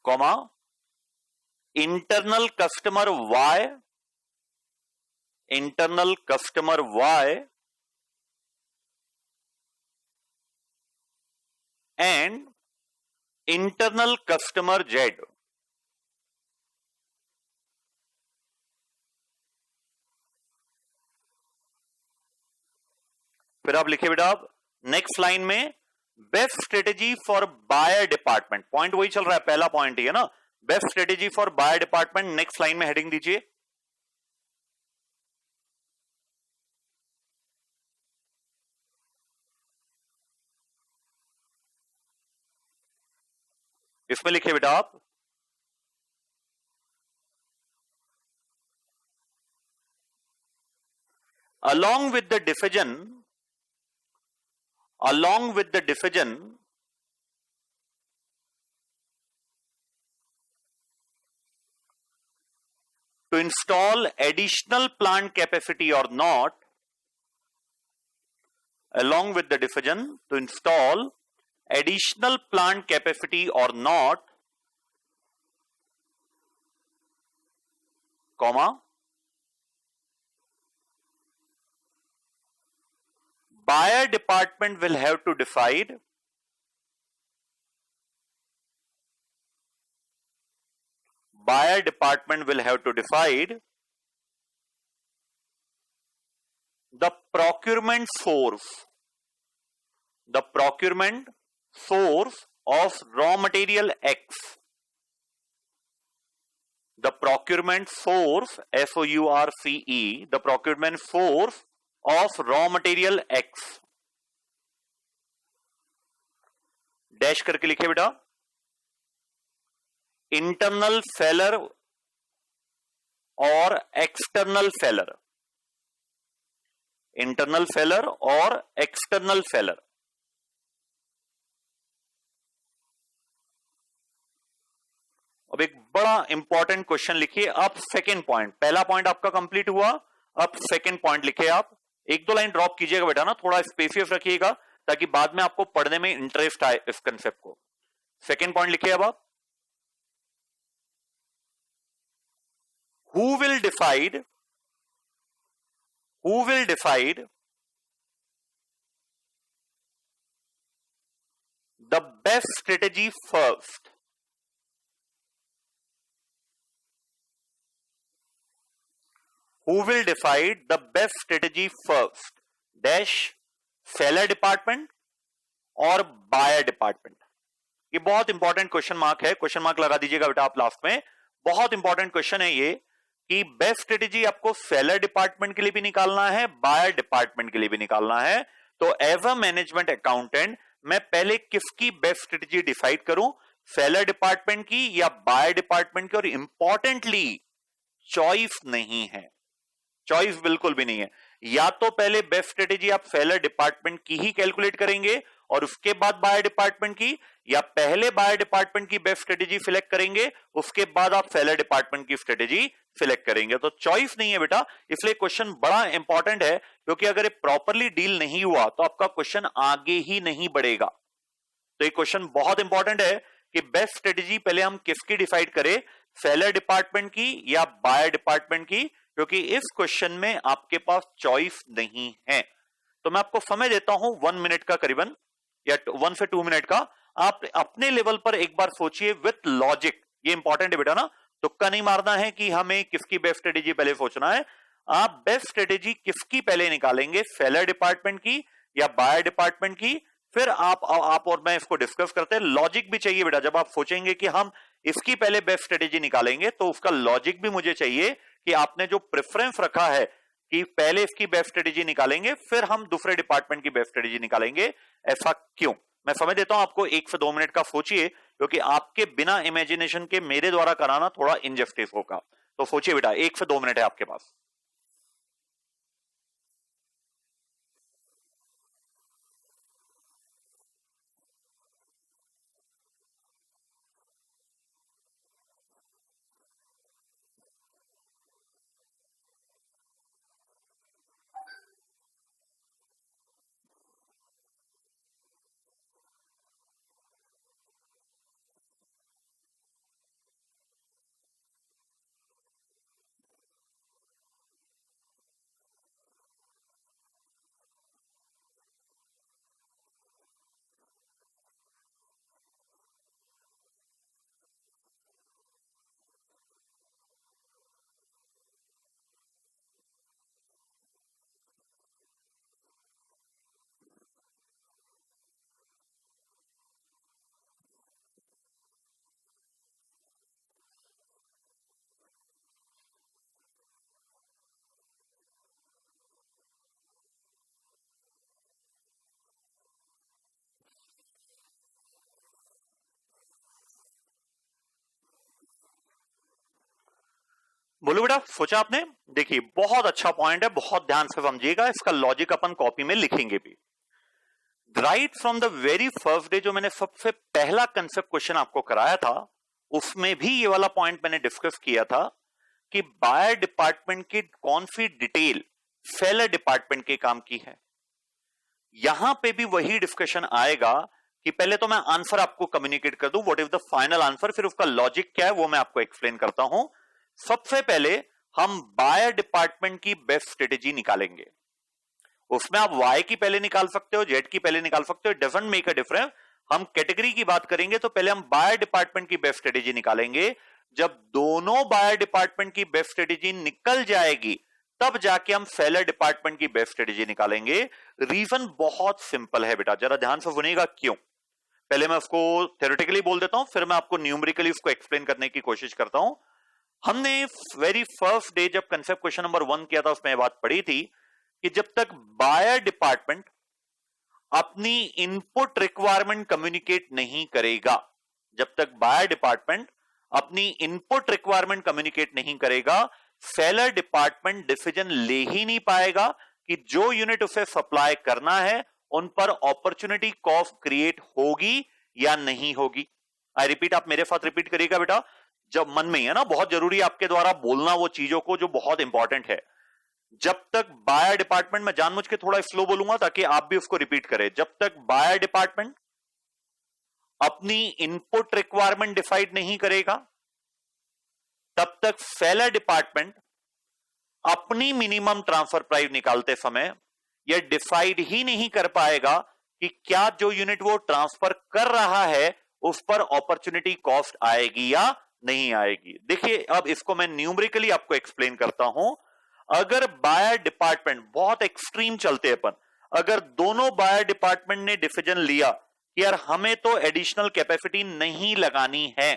Speaker 1: comma, internal customer Y, internal customer Y and internal customer Z. फिर आप लिखे बेटा आप next line में best strategy for buyer department, point वही चल रहा है, पहला पॉइंट ही है ना, best strategy for buyer department, next line में हेडिंग दीजिए। इसमें लिखिए बेटा आप along with the division to install additional plant capacity or not, along with the division to install additional plant capacity or not, comma, buyer department will have to decide the procurement source of raw material X. The procurement source, S-O-U-R-C-E, the procurement source of raw material X. Dash करके लिखे बेटा internal seller और external seller, internal seller और external seller. अब एक बड़ा important question लिखिए आप, सेकेंड पॉइंट, पहला पॉइंट आपका कंप्लीट हुआ, अब सेकेंड पॉइंट लिखिए आप, एक दो लाइन ड्रॉप कीजिएगा बेटा ना, थोड़ा स्पेसियस रखिएगा ताकि बाद में आपको पढ़ने में इंटरेस्ट आए इस कंसेप्ट को। सेकेंड पॉइंट लिखिए अब आप, who will decide the best strategy first? Who will decide the best strategy first? Dash seller department और बायर डिपार्टमेंट। ये बहुत इंपॉर्टेंट क्वेश्चन मार्क है, क्वेश्चन मार्क लगा दीजिएगा बेटा आप लास्ट में, बहुत इंपॉर्टेंट क्वेश्चन है ये कि बेस्ट स्ट्रेटेजी आपको सेलर डिपार्टमेंट के लिए भी निकालना है, बायर डिपार्टमेंट के लिए भी निकालना है। तो एज अ मैनेजमेंट अकाउंटेंट मैं पहले किसकी बेस्ट स्ट्रेटेजी डिसाइड करूं, सेलर डिपार्टमेंट की या बायर डिपार्टमेंट की, और इंपॉर्टेंटली चॉइस नहीं है, चॉइस बिल्कुल भी नहीं है। या तो पहले बेस्ट स्ट्रेटेजी आप सेलर डिपार्टमेंट की ही कैलकुलेट करेंगे और उसके बाद बायर डिपार्टमेंट की, या पहले बायर डिपार्टमेंट की बेस्ट स्ट्रेटेजी सिलेक्ट करेंगे उसके बाद आप सेलर डिपार्टमेंट की स्ट्रेटेजी सिलेक्ट करेंगे। तो चॉइस नहीं है बेटा, इसलिए क्वेश्चन बड़ा इंपॉर्टेंट है, क्योंकि अगर ये प्रॉपरली डील नहीं हुआ तो आपका क्वेश्चन आगे ही नहीं बढ़ेगा। तो ये क्वेश्चन बहुत इंपॉर्टेंट है कि बेस्ट स्ट्रेटेजी पहले हम किसकी डिसाइड करें, सेलर डिपार्टमेंट की या बायर डिपार्टमेंट की, क्योंकि इस क्वेश्चन में आपके पास चॉइस नहीं है। तो मैं आपको समय देता हूं 1 मिनट का करीबन, या 1 से 2 मिनट का, आप अपने लेवल पर एक बार सोचिए विथ लॉजिक। ये इंपॉर्टेंट है बेटा ना, तुक्का नहीं मारना है कि हमें किसकी बेस्ट स्ट्रेटेजी पहले सोचना है। आप बेस्ट स्ट्रेटेजी किसकी पहले निकालेंगे, सेलर डिपार्टमेंट की या बायर डिपार्टमेंट की, फिर आप और मैं इसको डिस्कस करते हैं। लॉजिक भी चाहिए बेटा, जब आप सोचेंगे कि हम इसकी पहले बेस्ट स्ट्रेटेजी निकालेंगे तो उसका लॉजिक भी मुझे चाहिए कि आपने जो प्रेफरेंस रखा है कि पहले इसकी बेस्ट स्ट्रेटेजी निकालेंगे फिर हम दूसरे डिपार्टमेंट की बेस्ट स्ट्रेटेजी निकालेंगे, ऐसा क्यों। मैं समझ देता हूं आपको, 1 से 2 मिनट का सोचिए, क्योंकि आपके बिना इमेजिनेशन के मेरे द्वारा कराना थोड़ा इनजस्टिस होगा। तो सोचिए बेटा, 1 से 2 मिनट है आपके पास। बोलो बेटा, सोचा आपने? देखिए बहुत अच्छा पॉइंट है, बहुत ध्यान से समझिएगा, इसका लॉजिक अपन कॉपी में लिखेंगे भी। Right from the very first day जो मैंने सबसे पहला कंसेप्ट क्वेश्चन आपको कराया था, उसमें भी ये वाला पॉइंट मैंने डिस्कस किया था कि बायर डिपार्टमेंट की कौन सी डिटेल सेलर डिपार्टमेंट के काम की है। यहां पे भी वही डिस्कशन आएगा कि पहले तो मैं आंसर आपको कम्युनिकेट कर दूं, what is the final answer, फिर उसका लॉजिक क्या है वो मैं आपको एक्सप्लेन करता हूं। सबसे पहले हम बायर डिपार्टमेंट की बेस्ट स्ट्रेटेजी निकालेंगे। उसमें आप वाई की पहले निकाल सकते हो, जेड की पहले निकाल सकते हो, डजंट मेक अ डिफरेंस। हम कैटेगरी की बात करेंगे तो पहले हम बायर डिपार्टमेंट की बेस्ट स्ट्रेटेजी निकालेंगे। जब दोनों बायर डिपार्टमेंट की बेस्ट स्ट्रेटेजी निकल जाएगी तब जाके हम सेलर डिपार्टमेंट की बेस्ट स्ट्रेटेजी निकालेंगे। रीजन बहुत सिंपल है बेटा, जरा ध्यान से सुनिएगा क्यों। पहले मैं उसको थ्योरेटिकली बोल देता हूं, फिर मैं आपको न्यूमेरिकली उसको एक्सप्लेन करने की कोशिश करता हूं। हमने वेरी फर्स्ट डे जब कंसेप्ट क्वेश्चन नंबर 1 किया था उसमें बात पड़ी थी कि जब तक बायर डिपार्टमेंट अपनी इनपुट रिक्वायरमेंट कम्युनिकेट नहीं करेगा, जब तक बायर डिपार्टमेंट अपनी इनपुट रिक्वायरमेंट कम्युनिकेट नहीं करेगा, सेलर डिपार्टमेंट डिसीजन ले ही नहीं पाएगा कि जो यूनिट उसे सप्लाई करना है उन पर अपॉर्चुनिटी कॉस्ट क्रिएट होगी या नहीं होगी। आई रिपीट, आप मेरे साथ रिपीट करिएगा बेटा, जब मन में है ना, बहुत जरूरी है आपके द्वारा बोलना वो चीजों को जो बहुत इंपॉर्टेंट है। जब तक बायर डिपार्टमेंट, मैं जानबूझ के थोड़ा स्लो बोलूंगा ताकि आप भी उसको रिपीट करें, जब तक बायर डिपार्टमेंट अपनी इनपुट रिक्वायरमेंट डिसाइड नहीं करेगा तब तक सेलर डिपार्टमेंट अपनी मिनिमम ट्रांसफर प्राइस निकालते समय यह डिसाइड ही नहीं कर पाएगा कि क्या जो यूनिट वो ट्रांसफर कर रहा है उस पर अपॉर्चुनिटी कॉस्ट आएगी या नहीं आएगी। देखिए अब इसको मैं न्यूमेरिकली आपको एक्सप्लेन करता हूं। अगर बायर डिपार्टमेंट, बहुत एक्सट्रीम चलते अपन, अगर दोनों बायर डिपार्टमेंट ने डिसीजन लिया कि यार हमें तो एडिशनल कैपेसिटी नहीं लगानी है,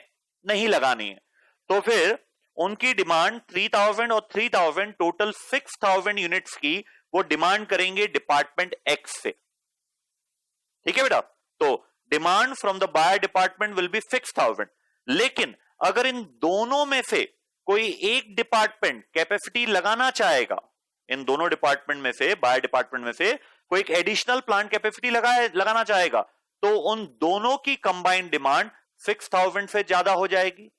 Speaker 1: तो फिर उनकी डिमांड 3000 और 3000 टोटल 6000 यूनिट्स की वो डिमांड करेंगे डिपार्टमेंट एक्स से। ठीक है बेटा, तो demand from the buyer department will be 6000। लेकिन अगर इन दोनों में से कोई एक डिपार्टमेंट कैपेसिटी लगाना चाहेगा, इन दोनों डिपार्टमेंट में से, बायर डिपार्टमेंट में से कोई एक एडिशनल प्लांट कैपेसिटी लगाना चाहेगा, तो उन दोनों की कंबाइंड डिमांड 6000 से ज्यादा हो जाएगी।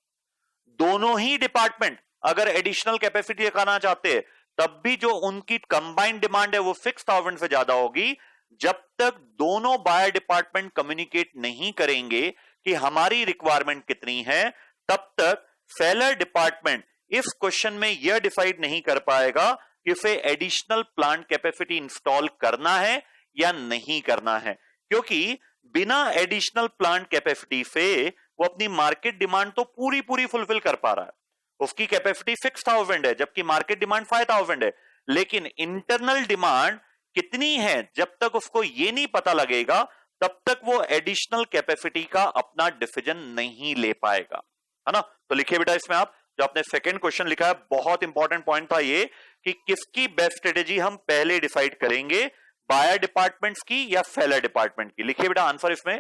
Speaker 1: दोनों ही डिपार्टमेंट अगर एडिशनल कैपेसिटी लगाना चाहते हैं तब भी जो उनकी कंबाइंड डिमांड है वो 6000 से ज्यादा होगी। जब तक दोनों बायर डिपार्टमेंट कम्युनिकेट नहीं करेंगे कि हमारी रिक्वायरमेंट कितनी है, तब तक सेलर डिपार्टमेंट इस क्वेश्चन में यह डिसाइड नहीं कर पाएगा कि उसे एडिशनल प्लांट कैपेसिटी इंस्टॉल करना है या नहीं करना है, क्योंकि बिना एडिशनल प्लांट कैपेसिटी से वो अपनी मार्केट डिमांड तो पूरी फुलफिल कर पा रहा है। उसकी कैपेसिटी 6000 है जबकि मार्केट डिमांड 5000 है, लेकिन इंटरनल डिमांड कितनी है जब तक उसको ये नहीं पता लगेगा तब तक वो एडिशनल कैपेसिटी का अपना डिसीजन नहीं ले पाएगा, है ना। तो लिखिए बेटा इसमें आप जो आपने सेकंड क्वेश्चन लिखा है, बहुत इंपॉर्टेंट पॉइंट था ये कि किसकी बेस्ट स्ट्रेटेजी हम पहले डिसाइड करेंगे, बायर डिपार्टमेंट्स की या सेलर डिपार्टमेंट की। लिखिए बेटा आंसर इसमें,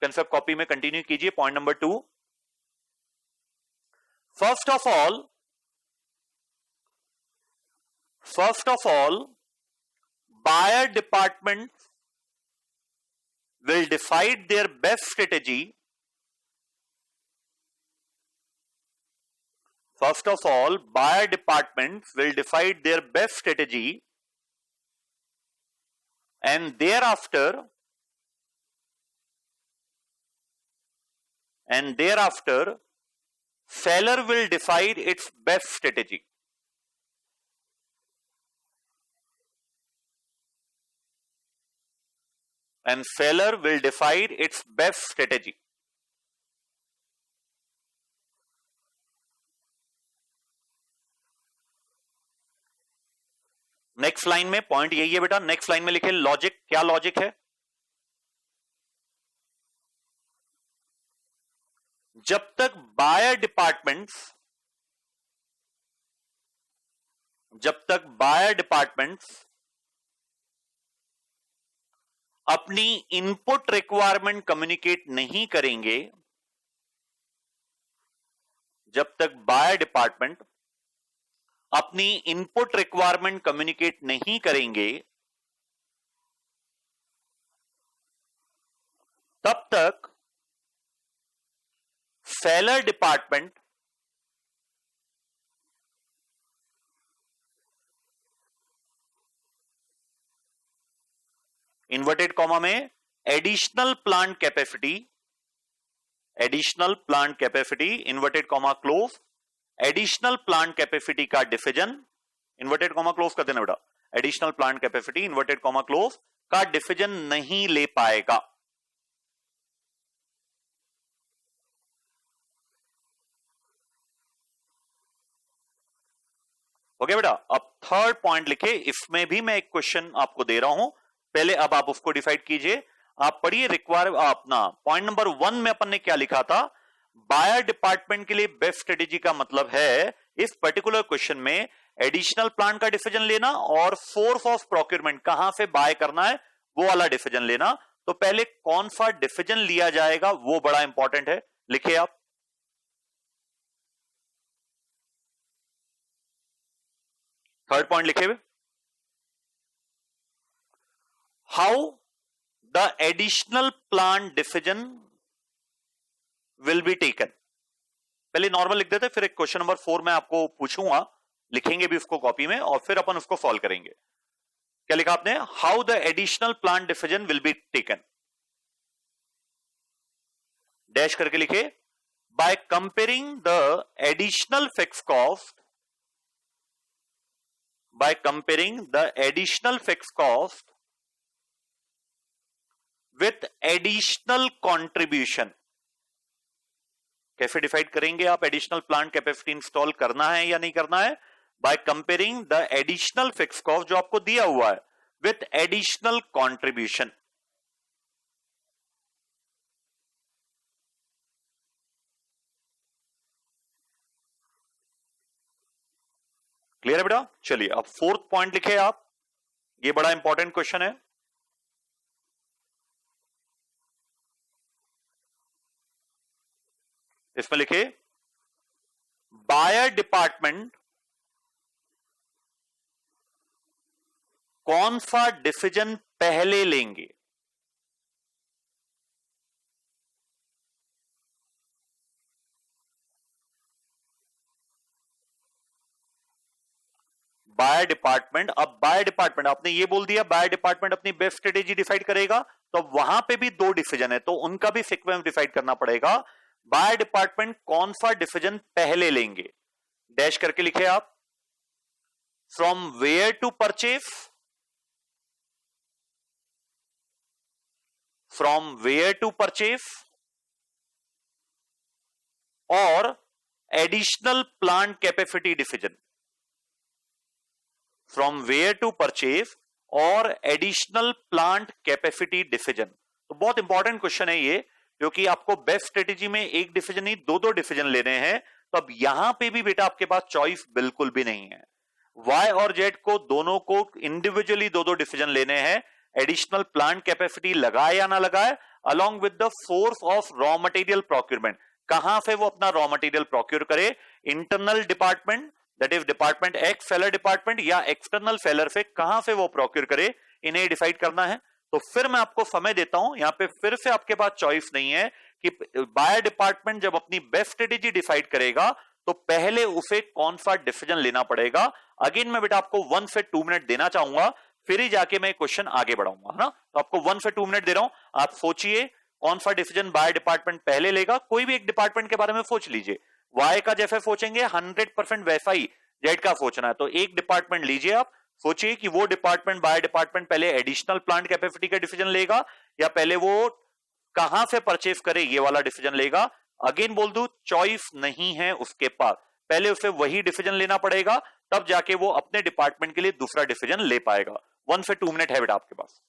Speaker 1: कंसेप्ट कॉपी में कंटिन्यू कीजिए। Point number 2, first of all buyer department will decide their best strategy. First of all, buyer departments will decide their best strategy, and thereafter seller will decide its best strategy. And seller will decide its best strategy. Next line में point यही है बेटा, next line में लिखे logic. क्या logic है? जब तक बायर डिपार्टमेंट्स अपनी इनपुट रिक्वायरमेंट कम्युनिकेट नहीं करेंगे, जब तक बायर डिपार्टमेंट अपनी इनपुट रिक्वायरमेंट कम्युनिकेट नहीं करेंगे, तब तक सेलर डिपार्टमेंट इन्वर्टेड कॉमा में additional plant capacity inverted comma close, additional plant capacity का डिफिजन इन्वर्टेड कॉमा क्लोज कर देना बेटा, additional plant capacity inverted comma close का डिफिजन नहीं ले पाएगा। ओके बेटा, अब थर्ड पॉइंट लिखे, इसमें भी मैं एक क्वेश्चन आपको दे रहा हूं, पहले अब आप उसको डिसाइड कीजिए। आप पढ़िए रिक्वायर अपना पॉइंट नंबर 1 में अपन ने क्या लिखा था, बायर डिपार्टमेंट के लिए बेस्ट स्ट्रेटेजी का मतलब है इस पर्टिकुलर क्वेश्चन में एडिशनल प्लांट का डिसीजन लेना और फोर्स ऑफ प्रोक्योरमेंट कहां से बाय करना है वो वाला डिसीजन लेना। तो पहले कौन सा डिसीजन लिया जाएगा वो बड़ा इंपॉर्टेंट है, लिखिए आप। थर्ड पॉइंट लिखे हुए, how the additional plant decision will be taken. पहले नॉर्मल लिख देते, फिर एक क्वेश्चन नंबर 4 मैं आपको पूछूंगा, लिखेंगे भी उसको कॉपी में और फिर अपन उसको सॉल्व करेंगे। क्या लिखा आपने, how the additional plant decision will be taken, dash करके लिखे, by comparing the additional fix cost with additional contribution. कैसे डिसाइड करेंगे आप एडिशनल प्लांट कैपेसिटी इंस्टॉल करना है या नहीं करना है, by comparing the additional fix cost जो आपको दिया हुआ है विथ एडिशनल कंट्रीब्यूशन। क्लियर है बेटा, चलिए अब फोर्थ पॉइंट लिखे आप, ये बड़ा इंपॉर्टेंट क्वेश्चन है। इसमें लिखे, बायर डिपार्टमेंट कौन सा डिसीजन पहले लेंगे। बायर डिपार्टमेंट, अब बायर डिपार्टमेंट आपने ये बोल दिया बायर डिपार्टमेंट अपनी बेस्ट स्ट्रेटेजी डिसाइड करेगा, तो अब वहां पे भी दो डिसीजन है तो उनका भी सीक्वेंस डिसाइड करना पड़ेगा। बायर डिपार्टमेंट कौन सा डिसीजन पहले लेंगे, डैश करके लिखे आप, फ्रॉम वेयर टू परचेज, और additional plant capacity decision, from where to purchase और एडिशनल प्लांट कैपेसिटी डिसीजन। तो बहुत इंपॉर्टेंट क्वेश्चन है ये, क्योंकि आपको बेस्ट स्ट्रेटेजी में एक डिसीजन नहीं दो डिसीजन लेने हैं। तो अब यहां पे भी बेटा आपके पास चॉइस बिल्कुल भी नहीं है, वाई और जेड को दोनों को इंडिविजुअली दो डिसीजन लेने हैं, एडिशनल प्लांट कैपेसिटी लगाए या ना लगाए, along with the force of raw material procurement. कहां से वो अपना रॉ मटेरियल प्रोक्योर करे, internal department that is department x seller department, या एक्सटर्नल सेलर से कहां से वो प्रोक्योर करे, इन्हें डिसाइड करना है। तो फिर मैं आपको समय देता हूं, यहां पे फिर से आपके पास चॉइस नहीं है कि बायर डिपार्टमेंट जब अपनी बेस्ट स्ट्रेटेजी डिसाइड करेगा तो पहले उसे कौन सा डिसीजन लेना पड़ेगा। अगेन मैं बेटा आपको 1 से 2 मिनट देना चाहूंगा, फिर ही जाके मैं क्वेश्चन आगे बढ़ाऊंगा, है ना। तो आपको 1 से 2 मिनट दे रहा हूं, आप सोचिए कौन सा डिसीजन बायर डिपार्टमेंट पहले लेगा। कोई भी एक डिपार्टमेंट के बारे में सोच लीजिए, वाई का जैसे सोचेंगे 100% वैसा ही जेड का सोचना है। तो एक डिपार्टमेंट लीजिए, आप सोचिए कि वो डिपार्टमेंट बायर डिपार्टमेंट पहले एडिशनल प्लांट कैपेसिटी का डिसीजन लेगा या पहले वो कहां से परचेज करे ये वाला डिसीजन लेगा। अगेन बोल दूं, चॉइस नहीं है उसके पास, पहले उसे वही डिसीजन लेना पड़ेगा, तब जाके वो अपने डिपार्टमेंट के लिए दूसरा डिसीजन ले पाएगा। 1 से 2 मिनट है बेटा आपके पास।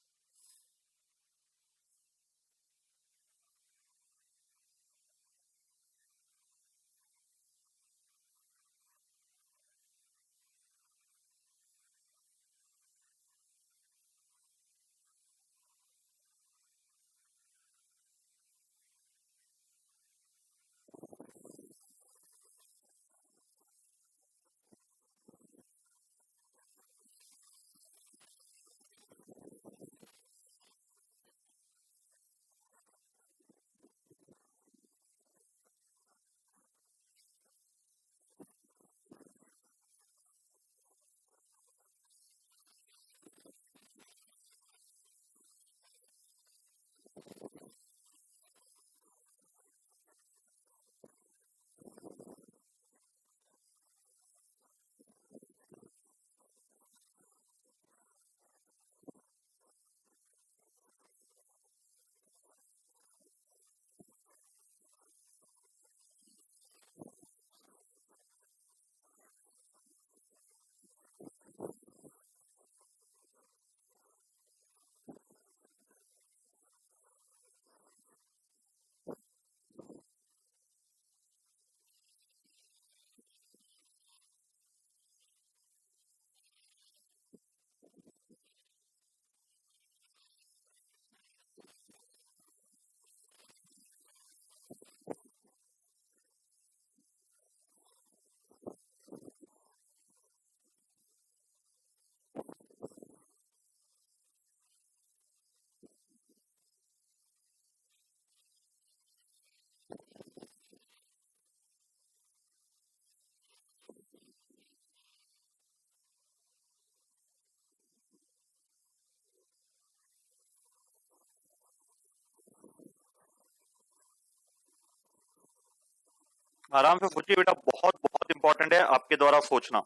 Speaker 1: आराम से सोचिए बेटा, बहुत बहुत इंपॉर्टेंट है आपके द्वारा सोचना।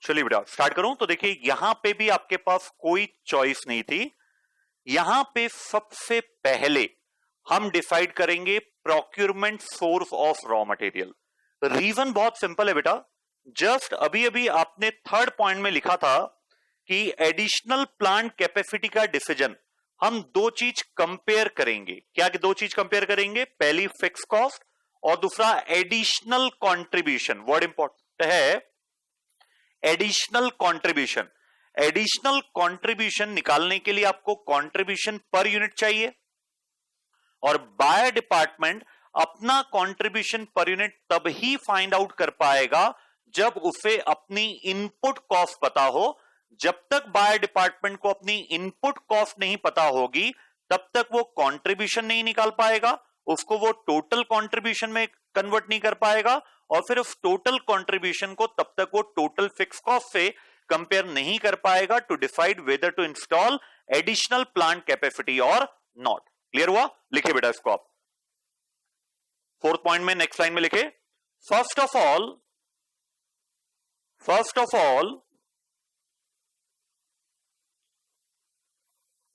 Speaker 1: चलिए बेटा स्टार्ट करूं। तो देखिए यहां पे भी आपके पास कोई चॉइस नहीं थी। यहां पे सबसे पहले हम डिसाइड करेंगे procurement source of raw material. Reason बहुत सिंपल है बेटा, जस्ट अभी अभी आपने थर्ड पॉइंट में लिखा था कि एडिशनल प्लांट कैपेसिटी का डिसीजन हम दो चीज कंपेयर करेंगे। क्या कि दो चीज कंपेयर करेंगे, पहली फिक्स कॉस्ट और दूसरा एडिशनल कंट्रीब्यूशन। वर्ड इंपॉर्टेंट है एडिशनल कंट्रीब्यूशन। एडिशनल कंट्रीब्यूशन निकालने के लिए आपको कंट्रीब्यूशन पर यूनिट चाहिए और बायर डिपार्टमेंट अपना कंट्रीब्यूशन पर यूनिट तब ही फाइंड आउट कर पाएगा जब उसे अपनी इनपुट कॉस्ट पता हो। जब तक बायर डिपार्टमेंट को अपनी इनपुट कॉस्ट नहीं पता होगी तब तक वो कंट्रीब्यूशन नहीं निकाल पाएगा, उसको वो टोटल कंट्रीब्यूशन में कन्वर्ट नहीं कर पाएगा और फिर उस टोटल कंट्रीब्यूशन को तब तक वो टोटल फिक्स कॉस्ट से कंपेयर नहीं कर पाएगा to decide whether to install additional plant capacity और नॉट। क्लियर हुआ? लिखे बेटा इसको आप फोर्थ पॉइंट में नेक्स्ट लाइन में लिखे, first of all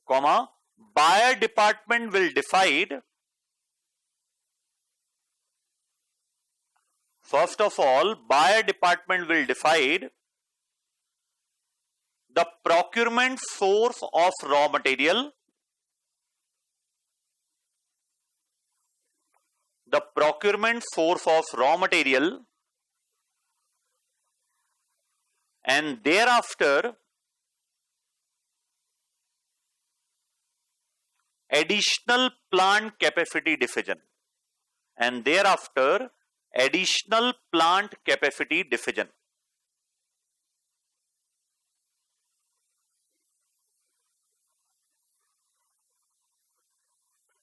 Speaker 1: comma buyer department will decide, first of all buyer department will decide the procurement source of raw material, the procurement source of raw material, and thereafter additional plant capacity decision, and thereafter additional plant capacity decision.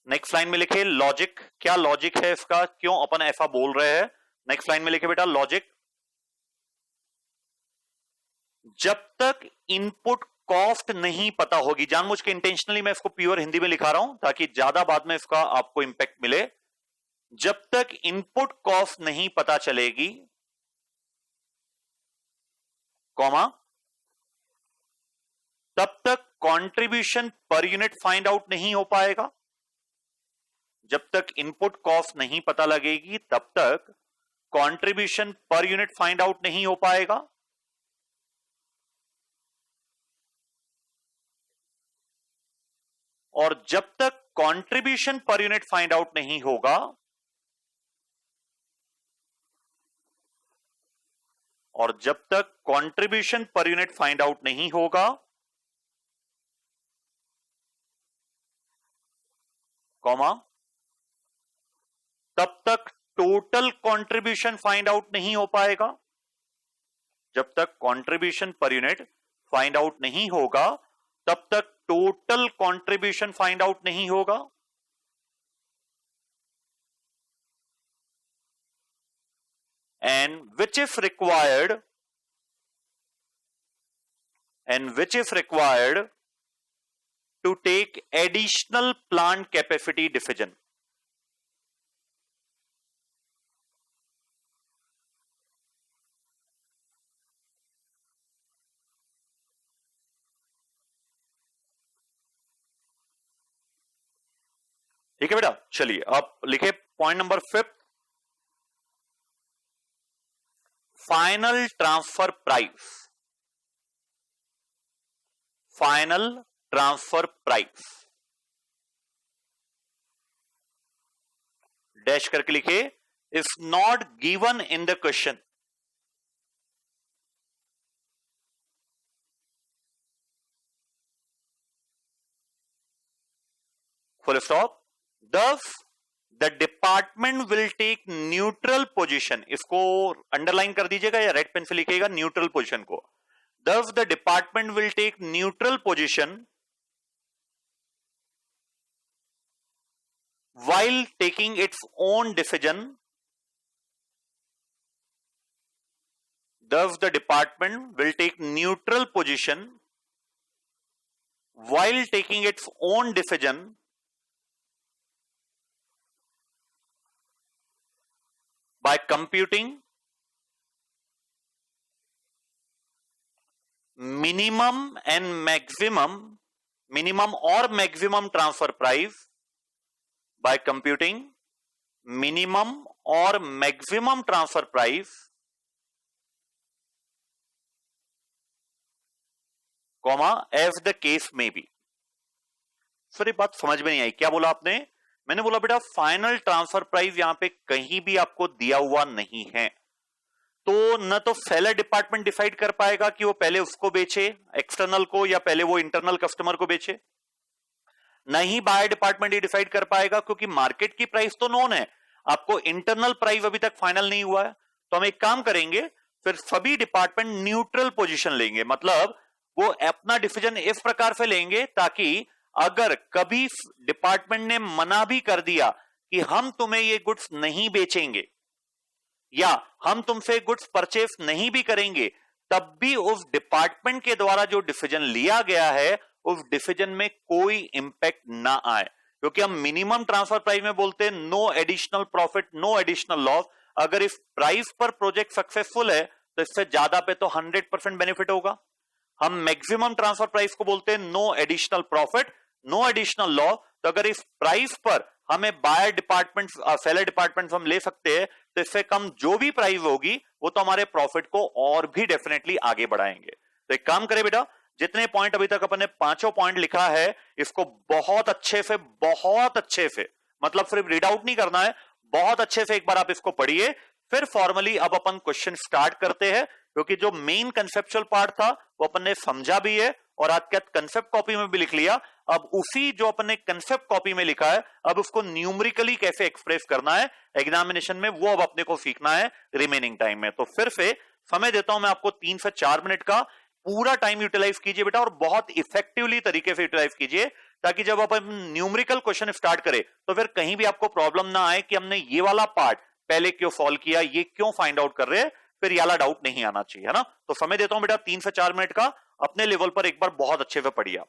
Speaker 1: Next line में लिखे logic. क्या logic है इसका, क्यों अपन ऐसा बोल रहे हैं? नेक्स्ट लाइन में लिखे बेटा लॉजिक, जब तक इनपुट कॉस्ट नहीं पता होगी, जानबूझ के इंटेंशनली मैं इसको प्योर हिंदी में लिखा रहा हूं ताकि ज्यादा बाद में इसका आपको इंपैक्ट मिले। जब तक इनपुट कॉस्ट नहीं पता चलेगी कॉमा तब तक contribution per unit find out नहीं हो पाएगा। जब तक इनपुट कॉस्ट नहीं पता लगेगी तब तक contribution per unit find out नहीं हो पाएगा। और जब तक contribution per unit find out नहीं होगा और जब तक contribution per unit find out नहीं होगा कॉमा तब तक टोटल कंट्रीब्यूशन फाइंड आउट नहीं हो पाएगा। जब तक contribution per unit find out नहीं होगा तब तक टोटल कंट्रीब्यूशन फाइंड आउट नहीं होगा। and which if required to take additional plant capacity decision। ठीक है बेटा, चलिए आप लिखे point number 5, final transfer price. Final transfer price dash करके लिखे, if not given in the question. Full stop. Thus, the department will take neutral position। इसको underline कर दीजिएगा या रेड पेन से लिखिएगा न्यूट्रल पोजीशन को। Thus, the department will take neutral position while taking its own decision। Thus, the department will take neutral position while taking its own decision by computing minimum or maximum transfer price, by computing minimum or maximum transfer price, comma as the case may be। Sir ये बात समझ में नहीं आई, क्या बोला आपने? मैंने बोला बेटा फाइनल ट्रांसफर प्राइस यहां पे कहीं भी आपको दिया हुआ नहीं है, तो न तो सेलर डिपार्टमेंट डिसाइड कर पाएगा कि वो पहले उसको बेचे एक्सटर्नल को या पहले वो इंटरनल कस्टमर को बेचे, न ही बायर डिपार्टमेंट ये डिसाइड कर पाएगा क्योंकि मार्केट की प्राइस तो नोन है, आपको इंटरनल प्राइस अभी तक फाइनल नहीं हुआ है। तो हम एक काम करेंगे, फिर सभी डिपार्टमेंट न्यूट्रल पोजीशन लेंगे, मतलब वो अपना डिसीजन इस प्रकार से लेंगे ताकि अगर कभी डिपार्टमेंट ने मना भी कर दिया कि हम तुम्हें ये गुड्स नहीं बेचेंगे या हम तुमसे गुड्स परचेस नहीं भी करेंगे, तब भी उस डिपार्टमेंट के द्वारा जो डिसीजन लिया गया है उस डिसीजन में कोई इंपैक्ट ना आए, क्योंकि हम मिनिमम ट्रांसफर प्राइस में बोलते हैं no additional profit no additional loss. अगर इस प्राइस पर प्रोजेक्ट सक्सेसफुल है तो इससे ज्यादा पे तो 100% बेनिफिट होगा। हम मैक्सिमम ट्रांसफर प्राइस को बोलते हैं no additional profit no additional loss. तो अगर इस प्राइस पर हमें बायर डिपार्टमेंट सेलर डिपार्टमेंट हम ले सकते हैं तो इससे कम जो भी प्राइस होगी वो तो हमारे प्रॉफिट को और भी डेफिनेटली आगे बढ़ाएंगे। तो एक काम करें बेटा, जितने पॉइंट अभी तक अपन ने पांचों पॉइंट लिखा है इसको बहुत अच्छे से मतलब सिर्फ रीड आउट नहीं करना है, बहुत अच्छे से एक बार आप इसको पढ़िए, फिर फॉर्मली अब अपन क्वेश्चन स्टार्ट करते हैं, क्योंकि जो मेन कंसेप्चुअल पार्ट था वो अपन ने समझा भी है और आज क्या कंसेप्ट कॉपी में भी लिख लिया। अब उसी जो अपन ने कंसेप्ट कॉपी में लिखा है अब उसको न्यूमेरिकली कैसे एक्सप्रेस करना है एग्जामिनेशन में, वो अब अपने को सीखना है रिमेनिंग टाइम में। तो फिर से समय देता हूं मैं आपको 3 से 4 मिनट का, पूरा टाइम यूटिलाइज कीजिए बेटा और बहुत इफेक्टिवली तरीके से यूटिलाइज कीजिए, ताकि जब अपन न्यूमेरिकल क्वेश्चन स्टार्ट करें तो फिर कहीं भी आपको प्रॉब्लम ना आए कि हमने ये वाला पार्ट पहले क्यों सॉल्व किया, ये क्यों फाइंड आउट कर रहे हैं, फिर ये वाला डाउट नहीं आना चाहिए, है ना। तो समय देता हूं बेटा 3 से 4 मिनट का, अपने लेवल पर एक बार बहुत अच्छे से पढ़िए।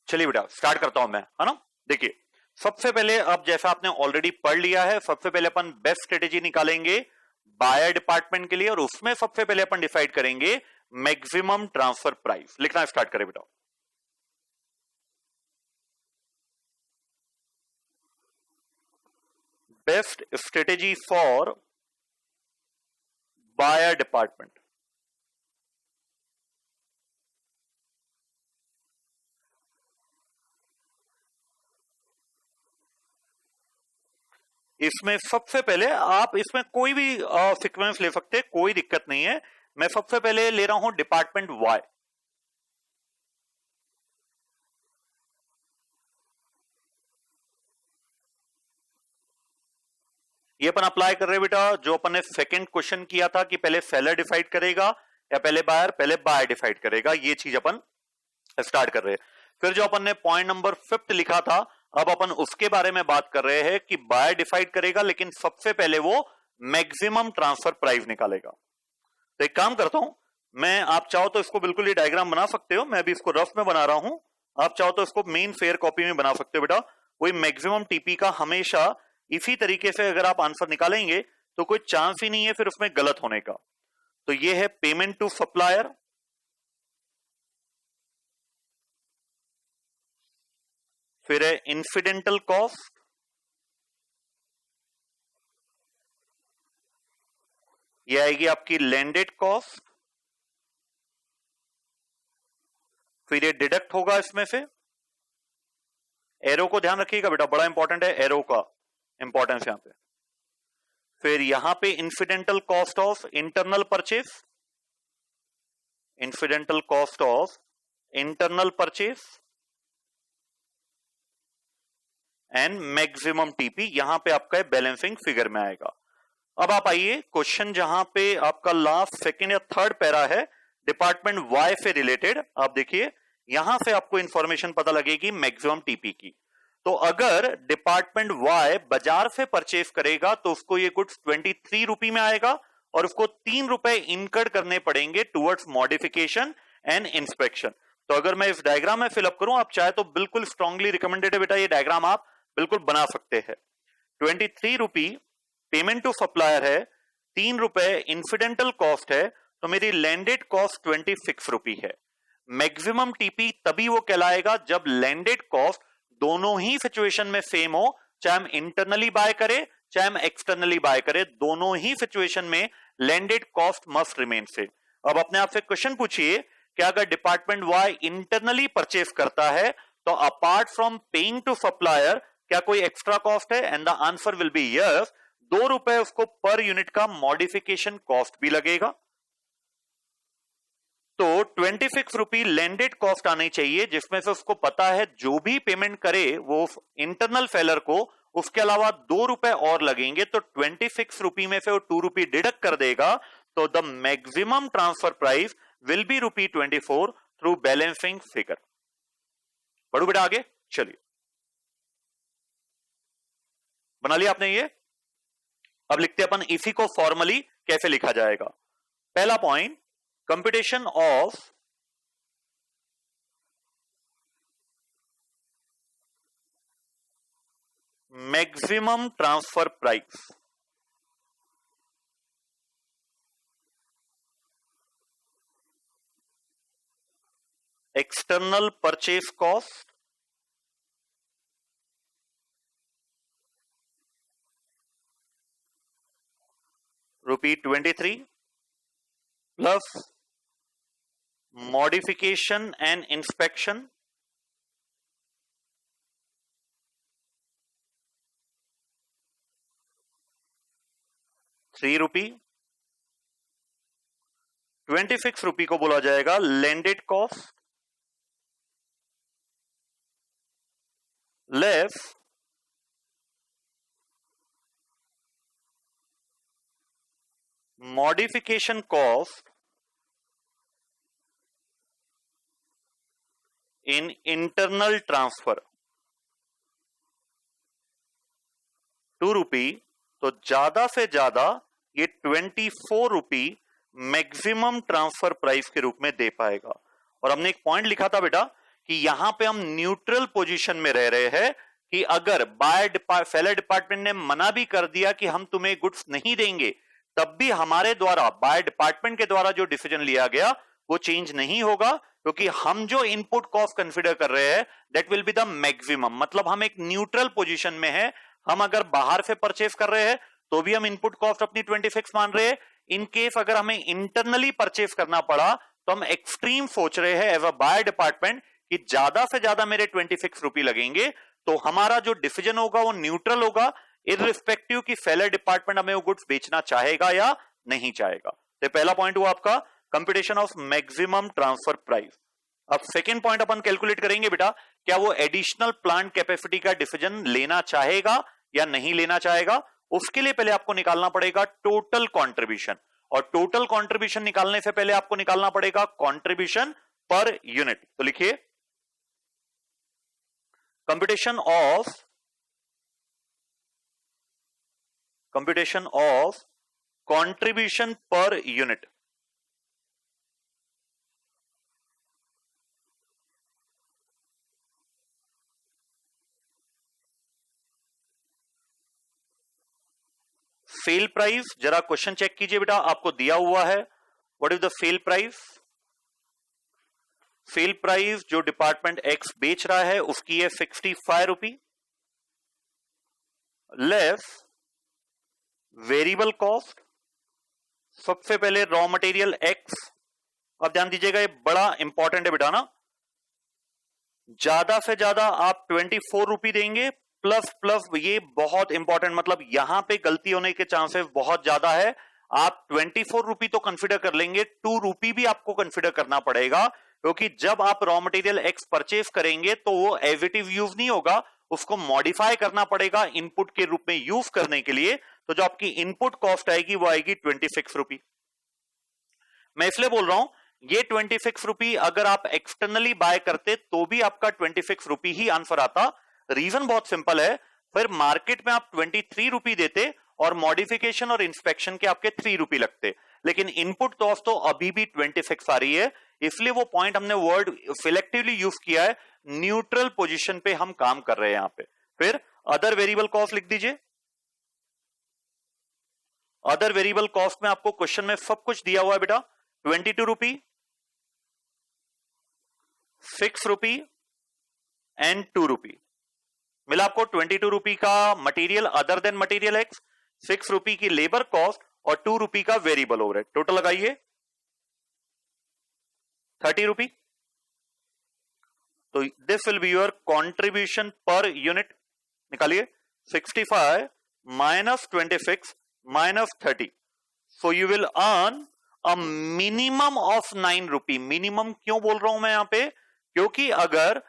Speaker 1: चलिए बेटा स्टार्ट करता हूं मैं, है ना। देखिए सबसे पहले, अब जैसा आपने ऑलरेडी पढ़ लिया है, सबसे पहले अपन बेस्ट स्ट्रेटेजी निकालेंगे बायर डिपार्टमेंट के लिए, और उसमें सबसे पहले अपन डिसाइड करेंगे मैक्सिमम ट्रांसफर प्राइस। लिखना स्टार्ट करें बेटा। Best strategy for buyer department. इसमें सबसे पहले आप इसमें कोई भी सीक्वेंस ले सकते हैं, कोई दिक्कत नहीं है। मैं सबसे पहले ले रहा हूं डिपार्टमेंट वाई। ये अपन अप्लाई कर रहे हैं बेटा, जो अपन ने सेकंड क्वेश्चन किया था कि पहले सेलर डिसाइड करेगा या पहले बायर डिसाइड करेगा, ये चीज अपन स्टार्ट कर रहे हैं। फिर जो अपन ने पॉइंट नंबर 5 लिखा था, अब अपन उसके बारे में बात कर रहे हैं कि बायर डिसाइड करेगा, लेकिन सबसे पहले वो मैक्सिमम ट्रांसफर प्राइस निकालेगा। तो एक काम करता हूं मैं, आप चाहो तो इसको बिल्कुल ये डायग्राम बना सकते हो, मैं भी इसको रफ में बना रहा हूं, आप चाहो तो इसको मेन फेयर कॉपी में बना सकते हो बेटा। कोई मैक्सिमम टीपी का हमेशा इसी तरीके से अगर आप आंसर निकालेंगे तो कोई चांस ही नहीं है फिर उसमें गलत होने का। तो ये है पेमेंट टू सप्लायर, फिर है इंसिडेंटल कॉस्ट, ये आएगी आपकी लैंडेड कॉस्ट, फिर ये डिडक्ट होगा इसमें से। एरो को ध्यान रखिएगा बेटा, बड़ा इंपॉर्टेंट है एरो का इंपॉर्टेंस यहां पे। फिर यहां पे incidental cost of internal purchase, incidental cost of internal purchase and maximum TP, यहां पे आपका बैलेंसिंग फिगर में आएगा। अब आप आइए क्वेश्चन जहां पे आपका लास्ट सेकंड या थर्ड पैरा है डिपार्टमेंट वाई से रिलेटेड, आप देखिए यहां से आपको इंफॉर्मेशन पता लगेगी मैक्सिमम टीपी की। तो अगर डिपार्टमेंट वाई बाजार से परचेस करेगा तो उसको ये गुड्स 23 रुपए में आएगा, और उसको 3 रुपए इनकर्ड करने पड़ेंगे टुवर्ड्स मॉडिफिकेशन एंड इंस्पेक्शन। तो अगर मैं इस डायग्राम में फिलअप करूं, आप चाहे तो बिल्कुल स्ट्रांगली रिकमेंडेड है बेटा, ये डायग्राम आप बिल्कुल बना सकते हैं। 23 रुपी पेमेंट टू सप्लायर है, 3 रुपए इंसिडेंटल कॉस्ट है, तो मेरी लैंडेड कॉस्ट 26 रुपी है। मैक्सिमम टीपी तभी वो कहलाएगा जब लैंडेड कॉस्ट दोनों ही सिचुएशन में सेम हो, चाहे हम इंटरनली बाय करें चाहे हम एक्सटर्नली बाय करें, दोनों ही सिचुएशन में landed cost must remain same. अब अपने आप से क्वेश्चन पूछिए कि अगर डिपार्टमेंट वाई इंटरनली परचेस करता है तो apart from paying to supplier क्या कोई एक्स्ट्रा कॉस्ट है? And the answer will be yes. 2 रुपए उसको पर यूनिट का मॉडिफिकेशन कॉस्ट भी लगेगा। तो 26 रुपी लैंडेड कॉस्ट आनी चाहिए, जिसमें से उसको पता है जो भी पेमेंट करे वो इंटरनल सेलर को, उसके अलावा 2 रुपए और लगेंगे, तो 26 रुपी में से वो 2 रुपी डिडक्ट कर देगा। तो the maximum transfer price will be ₹24 through balancing figure. बढ़ू बेटा आगे, चलिए बना लिया आपने ये। अब लिखते अपन इसी को फॉर्मली कैसे लिखा जाएगा। पहला point, computation of maximum transfer price. External purchase cost ₹23 plus modification and inspection ₹3। 26 रुपी को बोला जाएगा landed cost less modification cost in internal transfer 2 रुपी। तो ज्यादा से ज्यादा ये 24 रुपी मैक्सिमम ट्रांसफर प्राइस के रूप में दे पाएगा। और हमने एक पॉइंट लिखा था बेटा कि यहां पे हम न्यूट्रल पोजीशन में रह रहे हैं कि अगर सेलर डिपार्टमेंट ने मना भी कर दिया कि हम तुम्हें गुड्स नहीं देंगे, तब भी हमारे द्वारा बायर डिपार्टमेंट के द्वारा जो डिसीजन लिया गया वो चेंज नहीं होगा, क्योंकि हम जो इनपुट कॉस्ट कंसीडर कर रहे हैं that will be the maximum. मतलब हम एक न्यूट्रल पोजीशन में है। हम अगर बाहर से परचेस कर रहे हैं तो भी हम इनपुट कॉस्ट अपनी 20 फिक्स मान रहे हैं। इन केस अगर हमें इंटरनली परचेस करना पड़ा तो हम एक्सट्रीम सोच रहे हैं एज अ बायर डिपार्टमेंट कि ज्यादा से ज्यादा मेरे 26 रुपए लगेंगे, तो हमारा जो डिसीजन होगा वो न्यूट्रल होगा, इररिस्पेक्टिव कि सेलर डिपार्टमेंट हमें वो गुड्स बेचना चाहेगा या नहीं चाहेगा। तो पहला पॉइंट हुआ आपका computation of maximum transfer price. अब सेकेंड पॉइंट अपन कैलकुलेट करेंगे बेटा, क्या वो एडिशनल प्लांट कैपेसिटी का डिसीजन लेना चाहेगा या नहीं लेना चाहेगा। उसके लिए पहले आपको निकालना पड़ेगा टोटल कंट्रीब्यूशन, और टोटल कंट्रीब्यूशन निकालने से पहले आपको निकालना पड़ेगा कंट्रीब्यूशन पर यूनिट। तो लिखिए computation of contribution per unit. Sale price, जरा क्वेश्चन चेक कीजिए बेटा, आपको दिया हुआ है what is the sale price. Sale price जो डिपार्टमेंट एक्स बेच रहा है उसकी है 65 रुपी, लेस वेरिएबल कॉस्ट, सबसे पहले रॉ मटेरियल एक्स। अब ध्यान दीजिएगा, ये बड़ा इंपॉर्टेंट है बेटा ना, ज्यादा से ज्यादा आप 24 रुपी देंगे, प्लस प्लस ये बहुत इंपॉर्टेंट, मतलब यहां पे गलती होने के चांसेस बहुत ज्यादा है। आप 24 रुपी तो कंसिडर कर लेंगे, 2 रुपी भी आपको कंसिडर करना पड़ेगा, क्योंकि जब आप रॉ मटेरियल एक्स परचेस करेंगे तो वो एज इट इज यूज नहीं होगा, उसको मॉडिफाई करना पड़ेगा इनपुट के रूप में यूज करने के लिए। तो जो आपकी इनपुट कॉस्ट आएगी वो आएगी 26 रुपी। मैं इसलिए बोल रहा हूं ये 26 रुपी अगर आप एक्सटर्नली बाय करते तो भी आपका 26 रुपी ही आंसर आता। रीजन बहुत सिंपल है, फिर मार्केट में आप 23 रुपी देते और मॉडिफिकेशन और इंस्पेक्शन के आपके 3 रुपी लगते, लेकिन इनपुट कॉस्ट तो अभी भी 26 आ रही है। इसलिए वो पॉइंट हमने वर्ड सिलेक्टिवली यूज किया है, न्यूट्रल पोजीशन पे हम काम कर रहे हैं यहां पे। फिर अदर वेरिएबल कॉस्ट लिख दीजिए। अदर वेरिएबल कॉस्ट में आपको क्वेश्चन में सब कुछ दिया हुआ है बेटा, 22 रुपी, 6 रुपी एंड 2 रुपी, मिला आपको 22 रुपी का material other than material x, 6 रुपी की लेबर कॉस्ट और 2 रुपी का वेरिएबल ओवरहेड। टोटल लगाइए 30 रुपी। तो this will be your contribution per unit. निकालिए 65 minus 26 minus 30, so you will earn a minimum of 9 rupee. Minimum क्यों बोल रहा हूं मैं यहां पे, क्योंकि अगर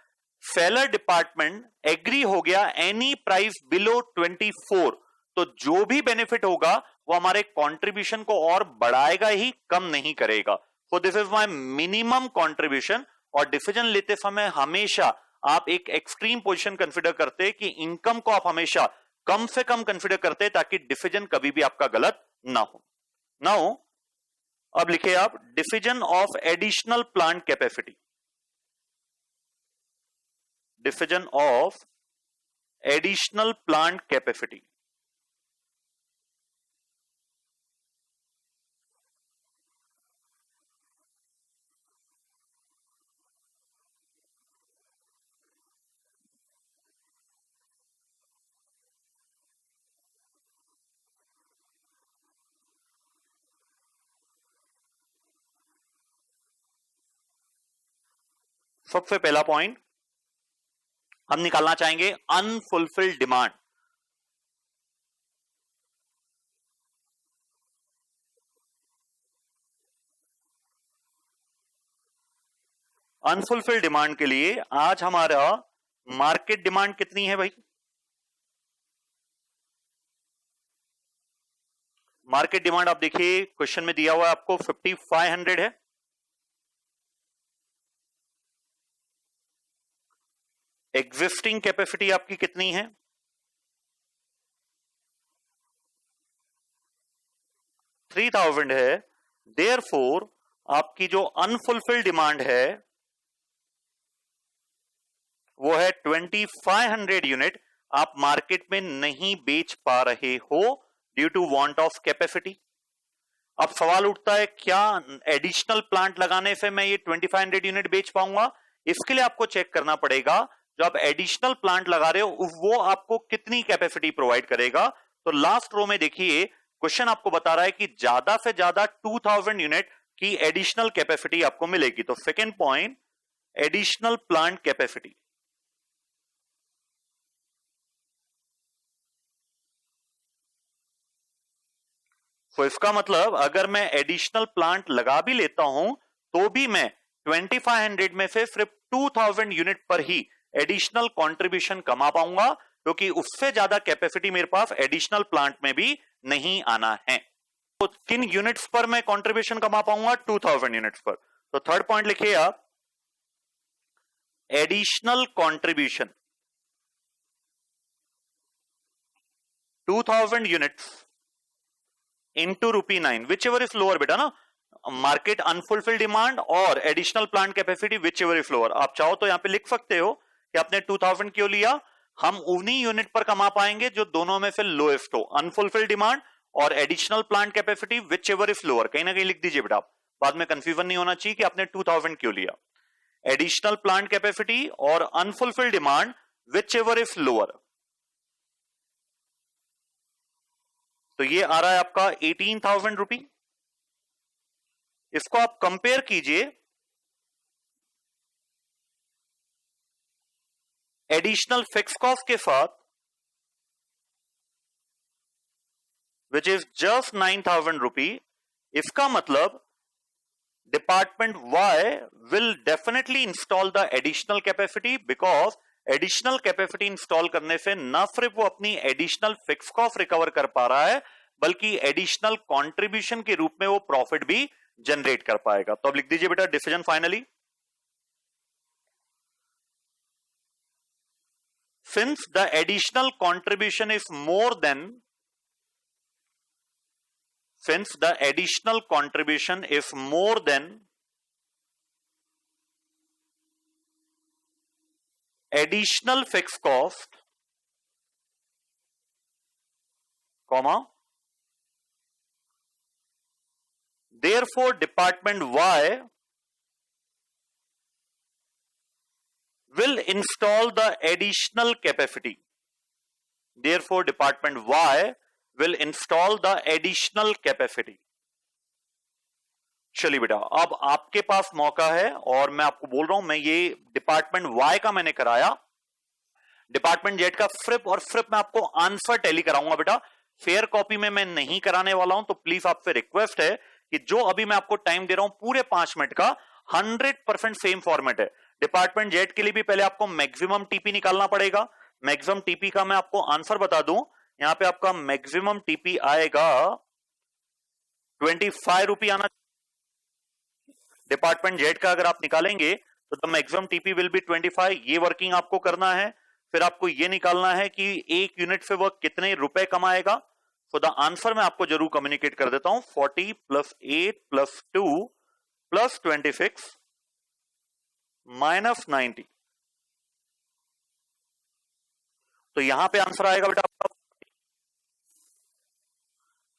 Speaker 1: सेलर डिपार्टमेंट एग्री हो गया एनी प्राइस बिलो 24, तो जो भी बेनिफिट होगा वो हमारे कंट्रीब्यूशन को और बढ़ाएगा ही, कम नहीं करेगा। So this is my minimum contribution. और डिसीजन लेते समय हमेशा आप एक एक्सट्रीम पोजीशन कंसीडर करते कि इनकम को आप हमेशा कम से कम कंसीडर करते ताकि डिसीजन कभी भी आपका गलत ना हो। नाउ अब लिखे आप decision of additional plant capacity. Decision of additional plant capacity. सबसे पहला पॉइंट हम निकालना चाहेंगे अनफुलफिल्ड डिमांड। अनफुलफिल्ड डिमांड के लिए आज हमारा मार्केट डिमांड कितनी है भाई? मार्केट डिमांड आप देखिए क्वेश्चन में दिया हुआ है आपको 5500 है। एग्जिस्टिंग कैपेसिटी आपकी कितनी है? 3000 है। देयरफॉर आपकी जो अनफुलफिल्ड डिमांड है वो है 2500 यूनिट आप मार्केट में नहीं बेच पा रहे हो due to want of capacity. अब सवाल उठता है क्या एडिशनल प्लांट लगाने से मैं ये 2500 यूनिट बेच पाऊंगा? इसके लिए आपको चेक करना पड़ेगा जो आप एडिशनल प्लांट लगा रहे हो वो आपको कितनी कैपेसिटी प्रोवाइड करेगा। तो लास्ट रो में देखिए क्वेश्चन आपको बता रहा है कि ज्यादा से ज्यादा 2000 यूनिट की एडिशनल कैपेसिटी आपको मिलेगी। तो second point additional plant capacity. तो इसका मतलब अगर मैं एडिशनल प्लांट लगा भी लेता हूं तो भी मैं 2500 में से सिर्फ 2000 यूनिट पर ही एडिशनल कंट्रीब्यूशन कमा पाऊंगा क्योंकि उससे ज्यादा कैपेसिटी मेरे पास एडिशनल प्लांट में भी नहीं आना है। तो किन यूनिट्स पर मैं कंट्रीब्यूशन कमा पाऊंगा? 2000 यूनिट्स पर। तो थर्ड पॉइंट लिखिए आप additional contribution 2000 units into ₹9 which ever is lower बेटा ना, मार्केट अनफुलफिल्ड डिमांड और additional plant capacity which ever is lower. आप चाहो तो यहां पे लिख सकते हो कि आपने 2000 क्यों लिया, हम उन्हीं यूनिट पर कमा पाएंगे जो दोनों में से लोएस्ट हो, अनफुलफिल्ड डिमांड और additional plant capacity which ever is lower. कहीं ना कहीं लिख दीजिए बेटा, बाद में कंफ्यूजन नहीं होना चाहिए कि आपने 2000 क्यों लिया। एडिशनल प्लांट कैपेसिटी और unfulfilled demand which ever is lower. तो ये आ रहा है आपका 18,000 रुपी। इसको आप कंपेयर कीजिए एडिशनल फिक्स कॉस्ट के साथ विच इज जस्ट 9,000 रुपी। इसका मतलब department Y will definitely install the additional capacity because additional capacity install करने से न सिर्फ वो अपनी एडिशनल फिक्स कॉस्ट रिकवर कर पा रहा है बल्कि एडिशनल कंट्रीब्यूशन के रूप में वो प्रॉफिट भी जनरेट कर पाएगा। तो अब लिख दीजिए बेटा decision finally, since the additional contribution is more than additional fixed cost, comma, therefore department Y will install the additional capacity. Therefore department Y will install the additional capacity. चलिए बेटा अब आपके पास मौका है और मैं आपको बोल रहा हूं मैं ये डिपार्टमेंट वाई का मैंने कराया, डिपार्टमेंट जेड का फ्रिप और फ्रिप में आपको आंसर टैली कराऊंगा बेटा, फेयर कॉपी में मैं नहीं कराने वाला हूं। तो प्लीज आपसे रिक्वेस्ट है कि जो अभी मैं आपको टाइम दे रहा हूं पूरे 5 मिनट का 100% सेम फॉर्मेट है। डिपार्टमेंट जेड के लिए भी पहले आपको मैक्सिमम टीपी निकालना पड़ेगा। मैक्सिमम टीपी का मैं आपको आंसर बता दूं, यहां पे आपका मैक्सिमम टीपी आएगा 25 रुपी आना। डिपार्टमेंट जेड का अगर आप निकालेंगे तो the maximum TP will be 25। ये वर्किंग आपको करना है, फिर आपको ये निकालना है कि एक यूनिट से वह कितने रुपए कमाएगा। तो द आंसर मैं आपको जरूर कम्युनिकेट कर देता हूं, 40 + 8 + 2 + 26 - 90। तो यहां पे आंसर आएगा बेटा आपका।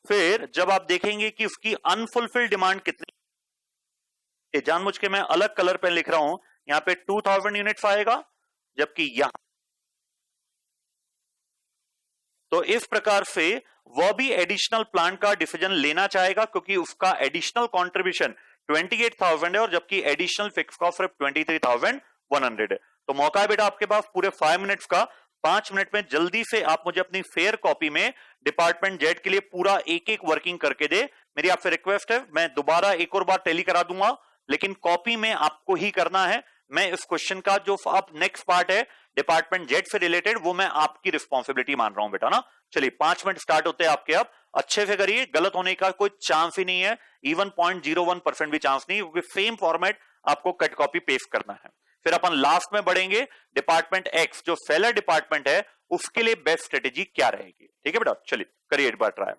Speaker 1: फिर जब आप देखेंगे कि उसकी अनफुलफिल्ड डिमांड कितनी, जानबूझ के मैं अलग कलर पे लिख रहा हूं, यहां पे 2000 यूनिट्स आएगा जबकि यहां, तो इस प्रकार से वह भी एडिशनल प्लांट का डिसीजन लेना चाहेगा क्योंकि उसका एडिशनल कंट्रीब्यूशन 28,000 है और जबकि एडिशनल फिक्स कॉस्ट सिर्फ 23,100 है। तो मौका है बेटा आपके पास पूरे 5 मिनट्स का, 5 मिनट में जल्दी से आप मुझे अपनी फेयर कॉपी में डिपार्टमेंट जेड के लिए पूरा एक एक वर्किंग करके दे। मेरी आपसे रिक्वेस्ट है, मैं दोबारा एक और बार टैली करा दूंगा लेकिन कॉपी में आपको ही करना है। मैं इस क्वेश्चन का जो अब नेक्स्ट पार्ट है डिपार्टमेंट जेड से रिलेटेड वो मैं आपकी रिस्पॉन्सिबिलिटी मान रहा हूं बेटा ना। चलिए 5 मिनट स्टार्ट होते हैं आपके, अब अच्छे से करिए, गलत होने का कोई चांस ही नहीं है, इवन 0.01% भी चांस नहीं, क्योंकि सेम फॉर्मेट आपको कट कॉपी पेस्ट करना है। फिर अपन लास्ट में बढ़ेंगे डिपार्टमेंट एक्स जो सेलर डिपार्टमेंट है उसके लिए बेस्ट स्ट्रेटेजी क्या रहेगी। ठीक है बेटा, चलिए करिए एक बार ट्राई।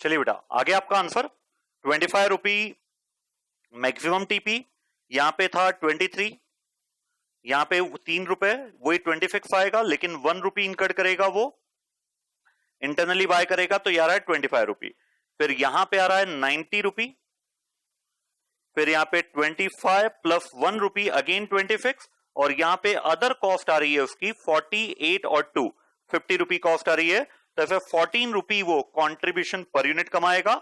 Speaker 1: चलिए बेटा आगे आपका आंसर 25 रुपी मैक्सिमम टीपी, यहां पे था 23, यहां पे 3 रुपए, वही 26 आएगा, लेकिन 1 रुपी इनकट करेगा, वो इंटरनली बाय करेगा, तो ये आ रहा है 25 रुपी। फिर यहां पे आ रहा है 90 रुपी, फिर यहां पे 25 प्लस 1 रुपी अगेन 26, और यहां पे अदर कॉस्ट आ रही है उसकी 48 और 2 50 रुपी कॉस्ट आ रही है, तो फिर 14 रुपी वो कॉन्ट्रीब्यूशन पर यूनिट कमाएगा।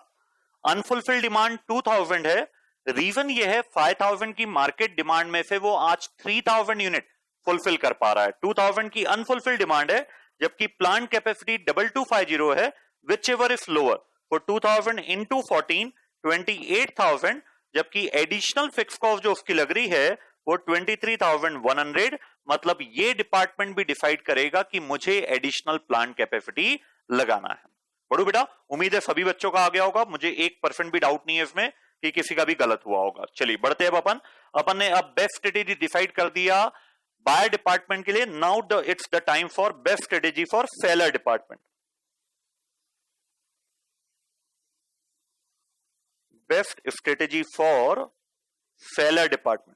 Speaker 1: अनफुलफिल्ड डिमांड 2000 है, रीजन ये है 5000 की मार्केट डिमांड में से वो आज 3000 यूनिट फुलफिल कर पा रहा है। 2000 की अनफुलफिल्ड डिमांड है, जबकि प्लांट कैपेसिटी 2250 है, which ever is lower for 2000 into 14 28,000, जबकि एडिशनल फिक्स कॉस्ट जो उसकी लग रही है वो 23,100। मतलब ये डिपार्टमेंट भी डिसाइड करेगा कि मुझे एडिशनल प्लांट कैपेसिटी लगाना है। बड़ू बेटा उम्मीद है सभी बच्चों का आ गया होगा, मुझे 1% भी डाउट नहीं है इसमें कि किसी का भी गलत हुआ होगा। चलिए बढ़ते हैं अपन ने अब बेस्ट स्ट्रेटेजी डिसाइड कर दिया बायर डिपार्टमेंट के लिए। Now it's the time for best strategy for seller department. Best strategy for seller department.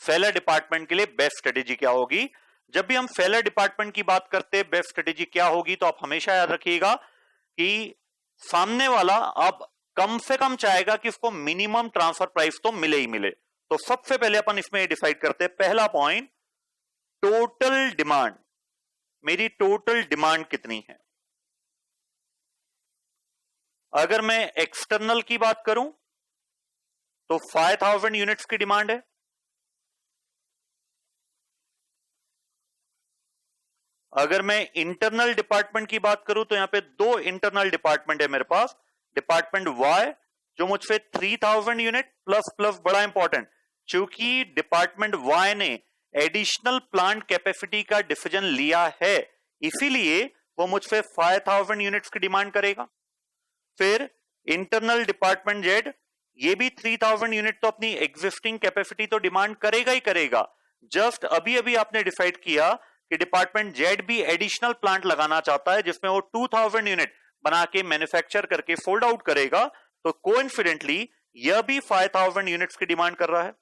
Speaker 1: Seller department के लिए बेस्ट स्ट्रेटेजी क्या होगी? जब भी हम सेलर डिपार्टमेंट की बात करते हैं बेस्ट स्ट्रेटेजी क्या होगी, तो आप हमेशा याद रखिएगा कि सामने वाला अब कम से कम चाहेगा कि उसको मिनिमम ट्रांसफर प्राइस तो मिले ही मिले। तो सबसे पहले अपन इसमें डिसाइड करते हैं, पहला पॉइंट टोटल डिमांड। मेरी टोटल डिमांड कितनी है? अगर मैं एक्सटर्नल की बात करूं तो 5000 यूनिट्स की डिमांड है। अगर मैं इंटरनल डिपार्टमेंट की बात करूं तो यहां पे 2 इंटरनल डिपार्टमेंट है मेरे पास। डिपार्टमेंट वाई जो मुझसे 3000 यूनिट प्लस बड़ा इंपॉर्टेंट, चूंकि डिपार्टमेंट वाई ने एडिशनल प्लांट कैपेसिटी का डिसीजन लिया है, इसीलिए वो मुझसे 5000 यूनिट्स की डिमांड करेगा। फिर इंटरनल डिपार्टमेंट जेड, ये भी 3000 यूनिट तो अपनी एग्जिस्टिंग कैपेसिटी तो डिमांड करेगा ही करेगा। जस्ट अभी अभी आपने डिसाइड किया कि डिपार्टमेंट जेड भी एडिशनल प्लांट लगाना चाहता है, जिसमें वो 2000 यूनिट बना के मैन्युफैक्चर करके सोल्ड आउट करेगा, तो कोइंसिडेंटली यह भी 5000 यूनिट्स की डिमांड कर रहा है।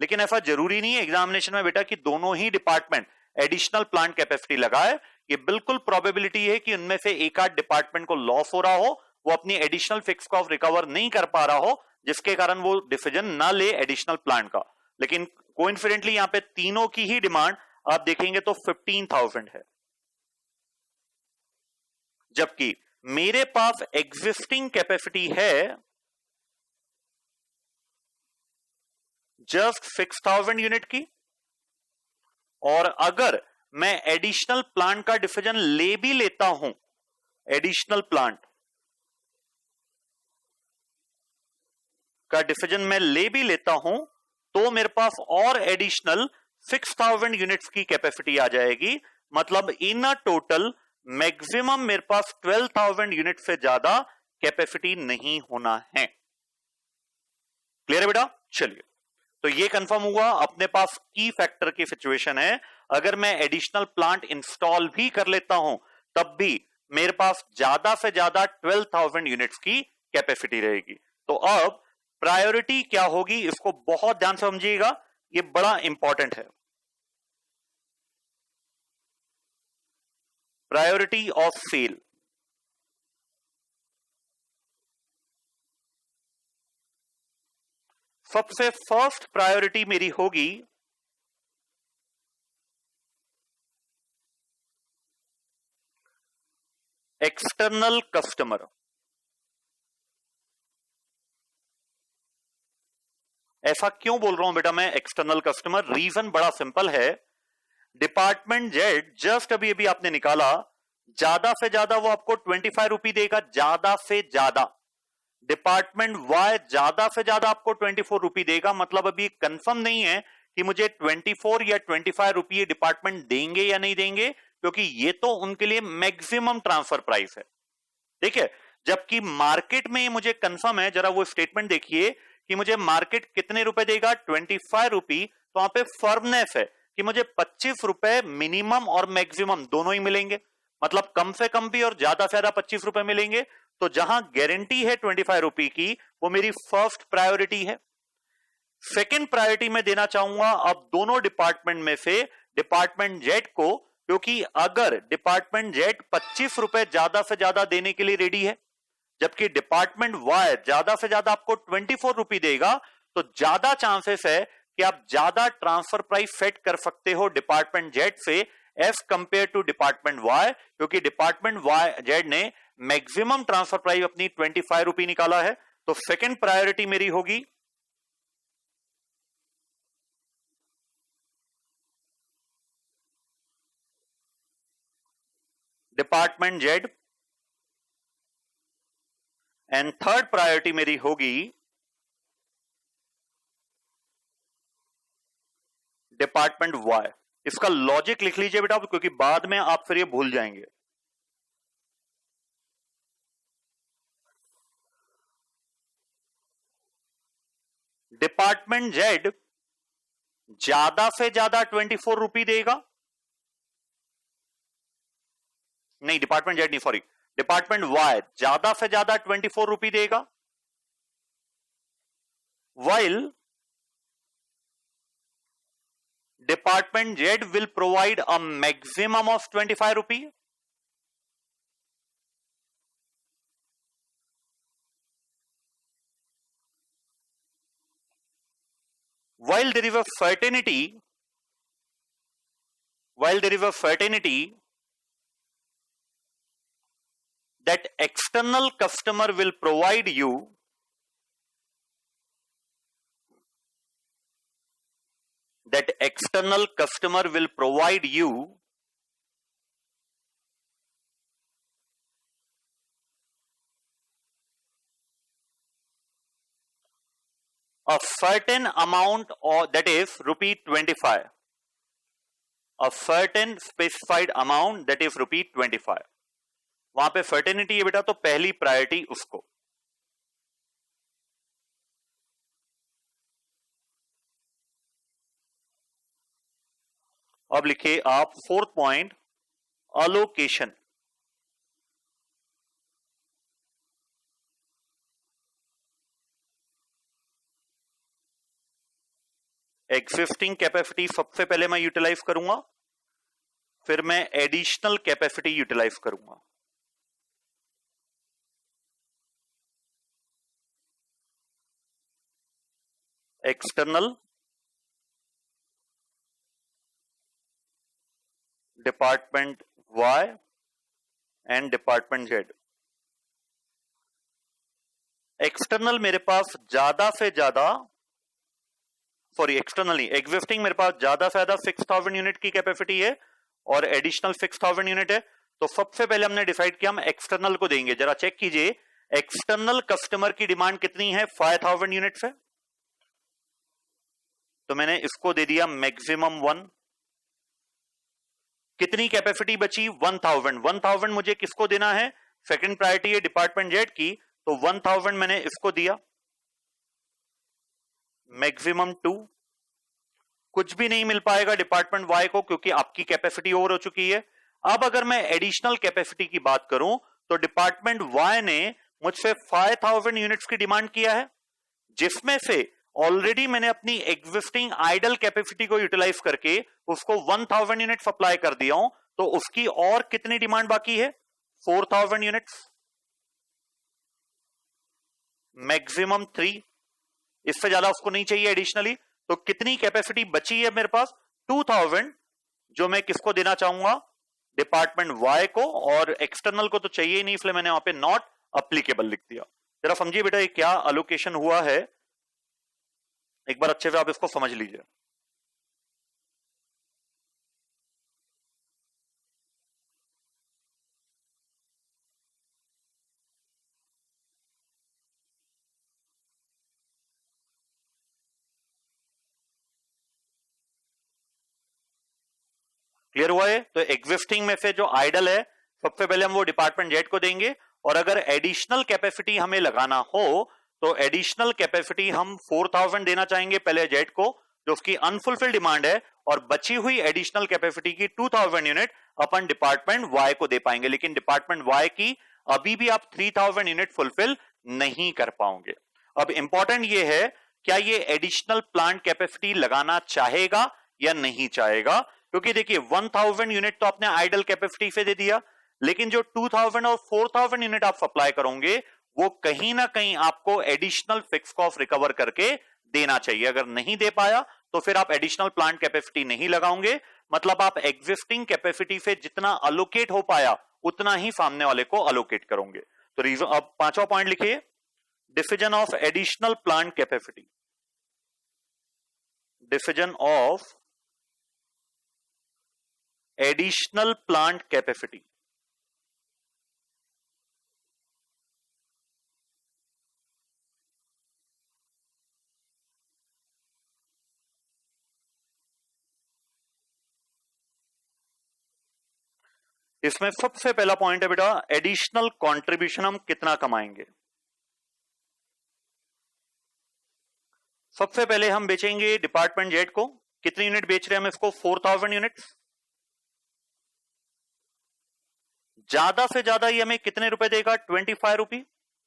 Speaker 1: लेकिन ऐसा जरूरी नहीं है एग्जामिनेशन में बेटा कि दोनों ही डिपार्टमेंट एडिशनल प्लांट कैपेसिटी लगाए। ये बिल्कुल प्रोबेबिलिटी है कि उनमें से एक आध डिपार्टमेंट को लॉस हो रहा हो, वो अपनी एडिशनल फिक्स कॉस्ट रिकवर नहीं कर पा रहा हो, जिसके कारण वो डिसीजन ना ले एडिशनल प्लांट का। लेकिन कोइंसिडेंटली यहां पे तीनों की ही डिमांड आप देखेंगे तो 15,000 है, जबकि मेरे पास एग्जिस्टिंग कैपेसिटी है जस्ट 6000 यूनिट की। और अगर मैं एडिशनल प्लांट का डिसीजन ले भी लेता हूं, एडिशनल प्लांट का डिसीजन मैं ले भी लेता हूं, तो मेरे पास और एडिशनल 6000 यूनिट्स की कैपेसिटी आ जाएगी। मतलब इन अ टोटल मैक्सिमम मेरे पास 12,000 यूनिट से ज्यादा कैपेसिटी नहीं होना है। क्लियर है बेटा? चलिए, तो ये कंफर्म हुआ अपने पास की फैक्टर की सिचुएशन है। अगर मैं एडिशनल प्लांट इंस्टॉल भी कर लेता हूं, तब भी मेरे पास ज्यादा से ज्यादा 12,000 यूनिट्स की कैपेसिटी रहेगी। तो अब प्रायोरिटी क्या होगी, इसको बहुत ध्यान से समझिएगा, ये बड़ा इंपॉर्टेंट है। Priority of sale. सबसे फर्स्ट प्रायोरिटी मेरी होगी एक्सटर्नल कस्टमर। ऐसा क्यों बोल रहा हूं बेटा मैं एक्सटर्नल कस्टमर? रीजन बड़ा सिंपल है। डिपार्टमेंट जेड जस्ट अभी अभी आपने निकाला, ज्यादा से ज्यादा वो आपको 25 रुपी देगा, ज्यादा से ज्यादा। डिपार्टमेंट वाई ज्यादा से ज्यादा आपको 24 रुपी देगा। मतलब अभी कंफर्म नहीं है कि मुझे 24 या 25 रुपये डिपार्टमेंट देंगे या नहीं देंगे, क्योंकि ये तो उनके लिए मैक्सिमम ट्रांसफर प्राइस है। ठीक है, जबकि मार्केट में मुझे कंफर्म है, जरा वो स्टेटमेंट देखिए कि मुझे मार्केट कितने रुपए देगा, 25 रुपी। तो वहां पे फर्मनेस है कि मुझे 25 रुपए मिनिमम और मैक्सिमम दोनों ही मिलेंगे, मतलब कम से कम भी और ज्यादा से ज्यादा 25 रुपए मिलेंगे। तो जहां गारंटी है 25 रुपए की, वो मेरी फर्स्ट प्रायोरिटी है। सेकेंड प्रायोरिटी में देना चाहूंगा अब दोनों डिपार्टमेंट में से डिपार्टमेंट जेड को, क्योंकि अगर डिपार्टमेंट जेड 25 रुपए ज्यादा से ज्यादा देने के लिए रेडी है, जबकि डिपार्टमेंट वाई ज्यादा से ज्यादा आपको 24 रुपए देगा, तो ज्यादा चांसेस है कि आप ज्यादा ट्रांसफर प्राइस सेट कर सकते हो डिपार्टमेंट जेड से as compare to department Y, क्योंकि डिपार्टमेंट वाई जेड ने मैक्सिमम ट्रांसफर प्राइस अपनी 25 रुपए निकाला है। तो सेकेंड प्रायोरिटी मेरी होगी department Z, and third priority मेरी होगी डिपार्टमेंट वाई। इसका लॉजिक लिख लीजिए बेटा, क्योंकि बाद में आप फिर ये भूल जाएंगे। डिपार्टमेंट जेड ज्यादा से ज्यादा 24 रुपए देगा, नहीं डिपार्टमेंट जेड नहीं, सॉरी, डिपार्टमेंट वाई ज्यादा से ज्यादा 24 रुपए देगा, while department Z will provide a maximum of 25 rupees. While there is a certainty that external customer will provide you a certain amount, or that is rupee 25, a certain specified amount, that is rupee 25. वहां पे certainty है बेटा, तो पहली priority उसको। अब लिखिए आप fourth point, allocation. Existing capacity सबसे पहले मैं यूटिलाइज करूंगा, फिर मैं एडिशनल कैपेसिटी यूटिलाइज करूंगा। External, department Y and department Z. External मेरे पास ज्यादा से ज्यादा, सॉरी एक्सटर्नली एग्जिस्टिंग मेरे पास ज्यादा से ज्यादा 6000 यूनिट की कैपेसिटी है और एडिशनल 6000 यूनिट है। तो सबसे पहले हमने डिसाइड किया हम एक्सटर्नल को देंगे। जरा चेक कीजिए एक्सटर्नल कस्टमर की डिमांड कितनी है, 5000 यूनिट है, तो मैंने इसको दे दिया मैक्सिमम 1। कितनी कैपेसिटी बची, 1000। 1000 मुझे किसको देना है, सेकंड प्रायोरिटी है डिपार्टमेंट जेड की, तो 1000 मैंने इसको दिया। मैक्सिमम 2, कुछ भी नहीं मिल पाएगा डिपार्टमेंट वाई को क्योंकि आपकी कैपेसिटी ओवर हो चुकी है। अब अगर मैं एडिशनल कैपेसिटी की बात करूं तो डिपार्टमेंट वाई ने मुझसे 5000 यूनिट्स की डिमांड किया है, जिसमें से ऑलरेडी मैंने अपनी एग्जिस्टिंग आइडल कैपेसिटी को यूटिलाइज करके उसको 1000 यूनिट सप्लाई कर दिया हूं। तो उसकी और कितनी डिमांड बाकी है, 4000 यूनिट्स, मैक्सिमम 3, इससे ज्यादा उसको नहीं चाहिए एडिशनली। तो कितनी कैपेसिटी बची है मेरे पास, 2000, जो मैं किसको देना चाहूंगा, डिपार्टमेंट वाई को, और एक्सटर्नल को तो चाहिए ही नहीं, इसलिए मैंने वहां पे नॉट अप्लीकेबल लिख दिया। जरा समझिए बेटा ये क्या अलोकेशन हुआ है, एक बार अच्छे से आप इसको समझ लीजिए। क्लियर हुआ है? तो एग्जिस्टिंग में से जो आइडल है सबसे पहले हम वो डिपार्टमेंट जेड को देंगे, और अगर एडिशनल कैपेसिटी हमें लगाना हो तो एडिशनल कैपेसिटी हम 4000 देना चाहेंगे पहले जेड को, जो उसकी अनफुलफिल्ड डिमांड है, और बची हुई एडिशनल कैपेसिटी की 2000 यूनिट अपन डिपार्टमेंट वाई को दे पाएंगे, लेकिन डिपार्टमेंट वाई की अभी भी आप 3000 यूनिट फुलफिल नहीं कर पाओगे। अब इंपॉर्टेंट ये है, क्या ये एडिशनल प्लांट कैपेसिटी लगाना चाहेगा या नहीं चाहेगा, क्योंकि देखिए 1000 यूनिट तो आपने आइडल कैपेसिटी से दे दिया, लेकिन जो 2000 और 4000 यूनिट आप सप्लाई करोगे वो कहीं ना कहीं आपको एडिशनल फिक्स कॉस्ट रिकवर करके देना चाहिए। अगर नहीं दे पाया तो फिर आप एडिशनल प्लांट कैपेसिटी नहीं लगाओगे, मतलब आप एग्जिस्टिंग कैपेसिटी से जितना अलोकेट हो पाया उतना ही सामने वाले को अलोकेट करोगे। तो रीजन, अब पांचवा पॉइंट लिखिए, diffusion of additional plant capacity. Diffusion of additional plant capacity. इसमें सबसे पहला पॉइंट है बेटा, एडिशनल कंट्रीब्यूशन हम कितना कमाएंगे। सबसे पहले हम बेचेंगे डिपार्टमेंट जेड को, कितनी यूनिट बेच रहे हैं हम इसको, 4000 यूनिट्स। ज्यादा से ज्यादा ये हमें कितने रुपए देगा, 25 रुपी,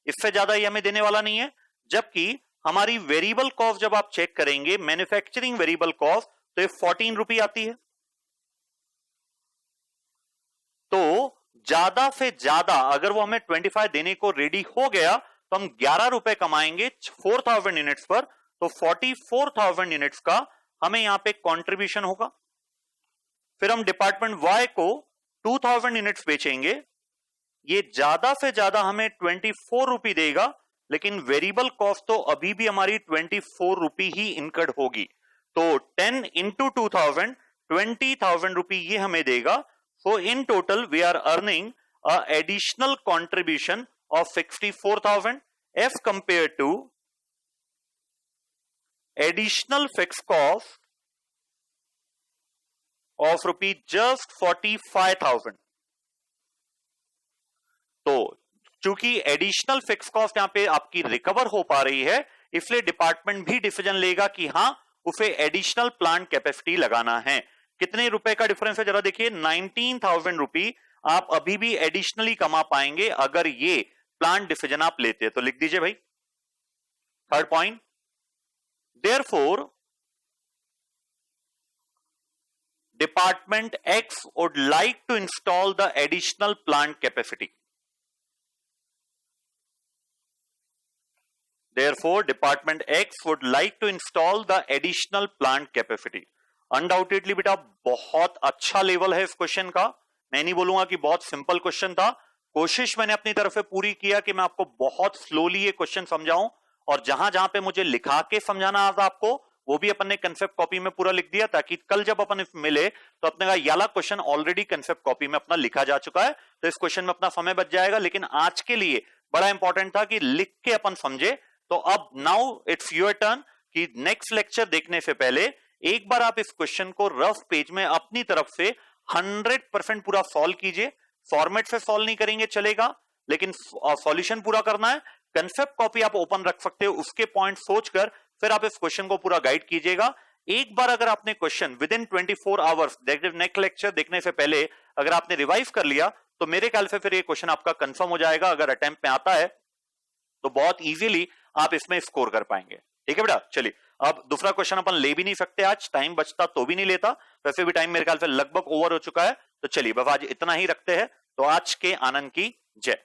Speaker 1: इससे ज्यादा ये हमें देने वाला नहीं है। जबकि हमारी वेरिएबल कॉस्ट जब आप चेक करेंगे, मैन्युफैक्चरिंग वेरिएबल कॉस्ट, तो ये 14 रुपी आती है। तो ज्यादा से ज्यादा अगर वो हमें 25 देने को रेडी हो गया तो हम 11 रुपए कमाएंगे 4000 यूनिट्स पर, तो 44,000 यूनिट्स का हमें यहां पे कंट्रीब्यूशन होगा। फिर हम डिपार्टमेंट वाई को 2000 यूनिट्स बेचेंगे, ये ज्यादा से ज्यादा हमें 24 रुपी देगा, लेकिन वेरिएबल कॉस्ट तो अभी भी हमारी 24 रुपी ही इनकर्ड होगी। तो 10 इंटू 2000, 20,000 रुपी ये हमें देगा। So in total we are earning a additional contribution of 64,000 as compared to additional fixed cost of rupees just 45,000। तो चूंकि एडिशनल फिक्स कॉस्ट यहां पे आपकी रिकवर हो पा रही है, इसलिए डिपार्टमेंट भी डिसीजन लेगा कि हां उसे एडिशनल प्लांट कैपेसिटी लगाना है। कितने रुपए का डिफरेंस है जरा देखिए, 19,000 रुपी आप अभी भी एडिशनली कमा पाएंगे अगर ये प्लांट डिसीजन आप लेते हैं। तो लिख दीजिए भाई third point, therefore department X would like to install the additional plant capacity. Therefore, Department X would like to install the additional plant capacity। Undoubtedly बेटा बहुत अच्छा लेवल है इस क्वेश्चन का, मैं नहीं बोलूंगा कि बहुत सिंपल क्वेश्चन था। कोशिश मैंने अपनी तरफ से पूरी किया कि मैं आपको बहुत स्लोली ये क्वेश्चन समझाऊं, और जहां जहां पे मुझे लिखा के समझाना आता आपको वो भी अपन ने कंसेप्ट कॉपी में पूरा लिख दिया, ताकि कल जब अपन मिले तो अपने का याला क्वेश्चन ऑलरेडी कंसेप्ट कॉपी में अपना लिखा जा चुका है, तो इस क्वेश्चन में अपना समय बच जाएगा। लेकिन आज के लिए बड़ा इंपॉर्टेंट था कि लिख के अपन समझे। तो अब नाउ इट्स योर टर्न कि नेक्स्ट लेक्चर देखने से पहले एक बार आप इस क्वेश्चन को रफ पेज में अपनी तरफ से 100% पूरा सॉल्व कीजिए। फॉर्मेट से सॉल्व नहीं करेंगे चलेगा, लेकिन सॉल्यूशन पूरा करना है। कंसेप्ट कॉपी आप ओपन रख सकते हो, उसके पॉइंट सोचकर फिर आप इस क्वेश्चन को पूरा गाइड कीजिएगा। एक बार अगर आपने question with in 24 hours next lecture देखने से पहले अगर आपने रिवाइज कर लिया तो मेरे ख्याल से फिर ये क्वेश्चन आपका कंफर्म हो जाएगा। अगर अटेम्प्ट में आता है तो बहुत इजीली आप इसमें स्कोर कर पाएंगे। ठीक है बेटा, चलिए अब दूसरा क्वेश्चन अपन ले भी नहीं सकते, आज टाइम बचता तो भी नहीं लेता, वैसे भी टाइम मेरे ख्याल से लगभग ओवर हो चुका है। तो चलिए बस आज इतना ही रखते हैं। तो आज के आनंद की जय।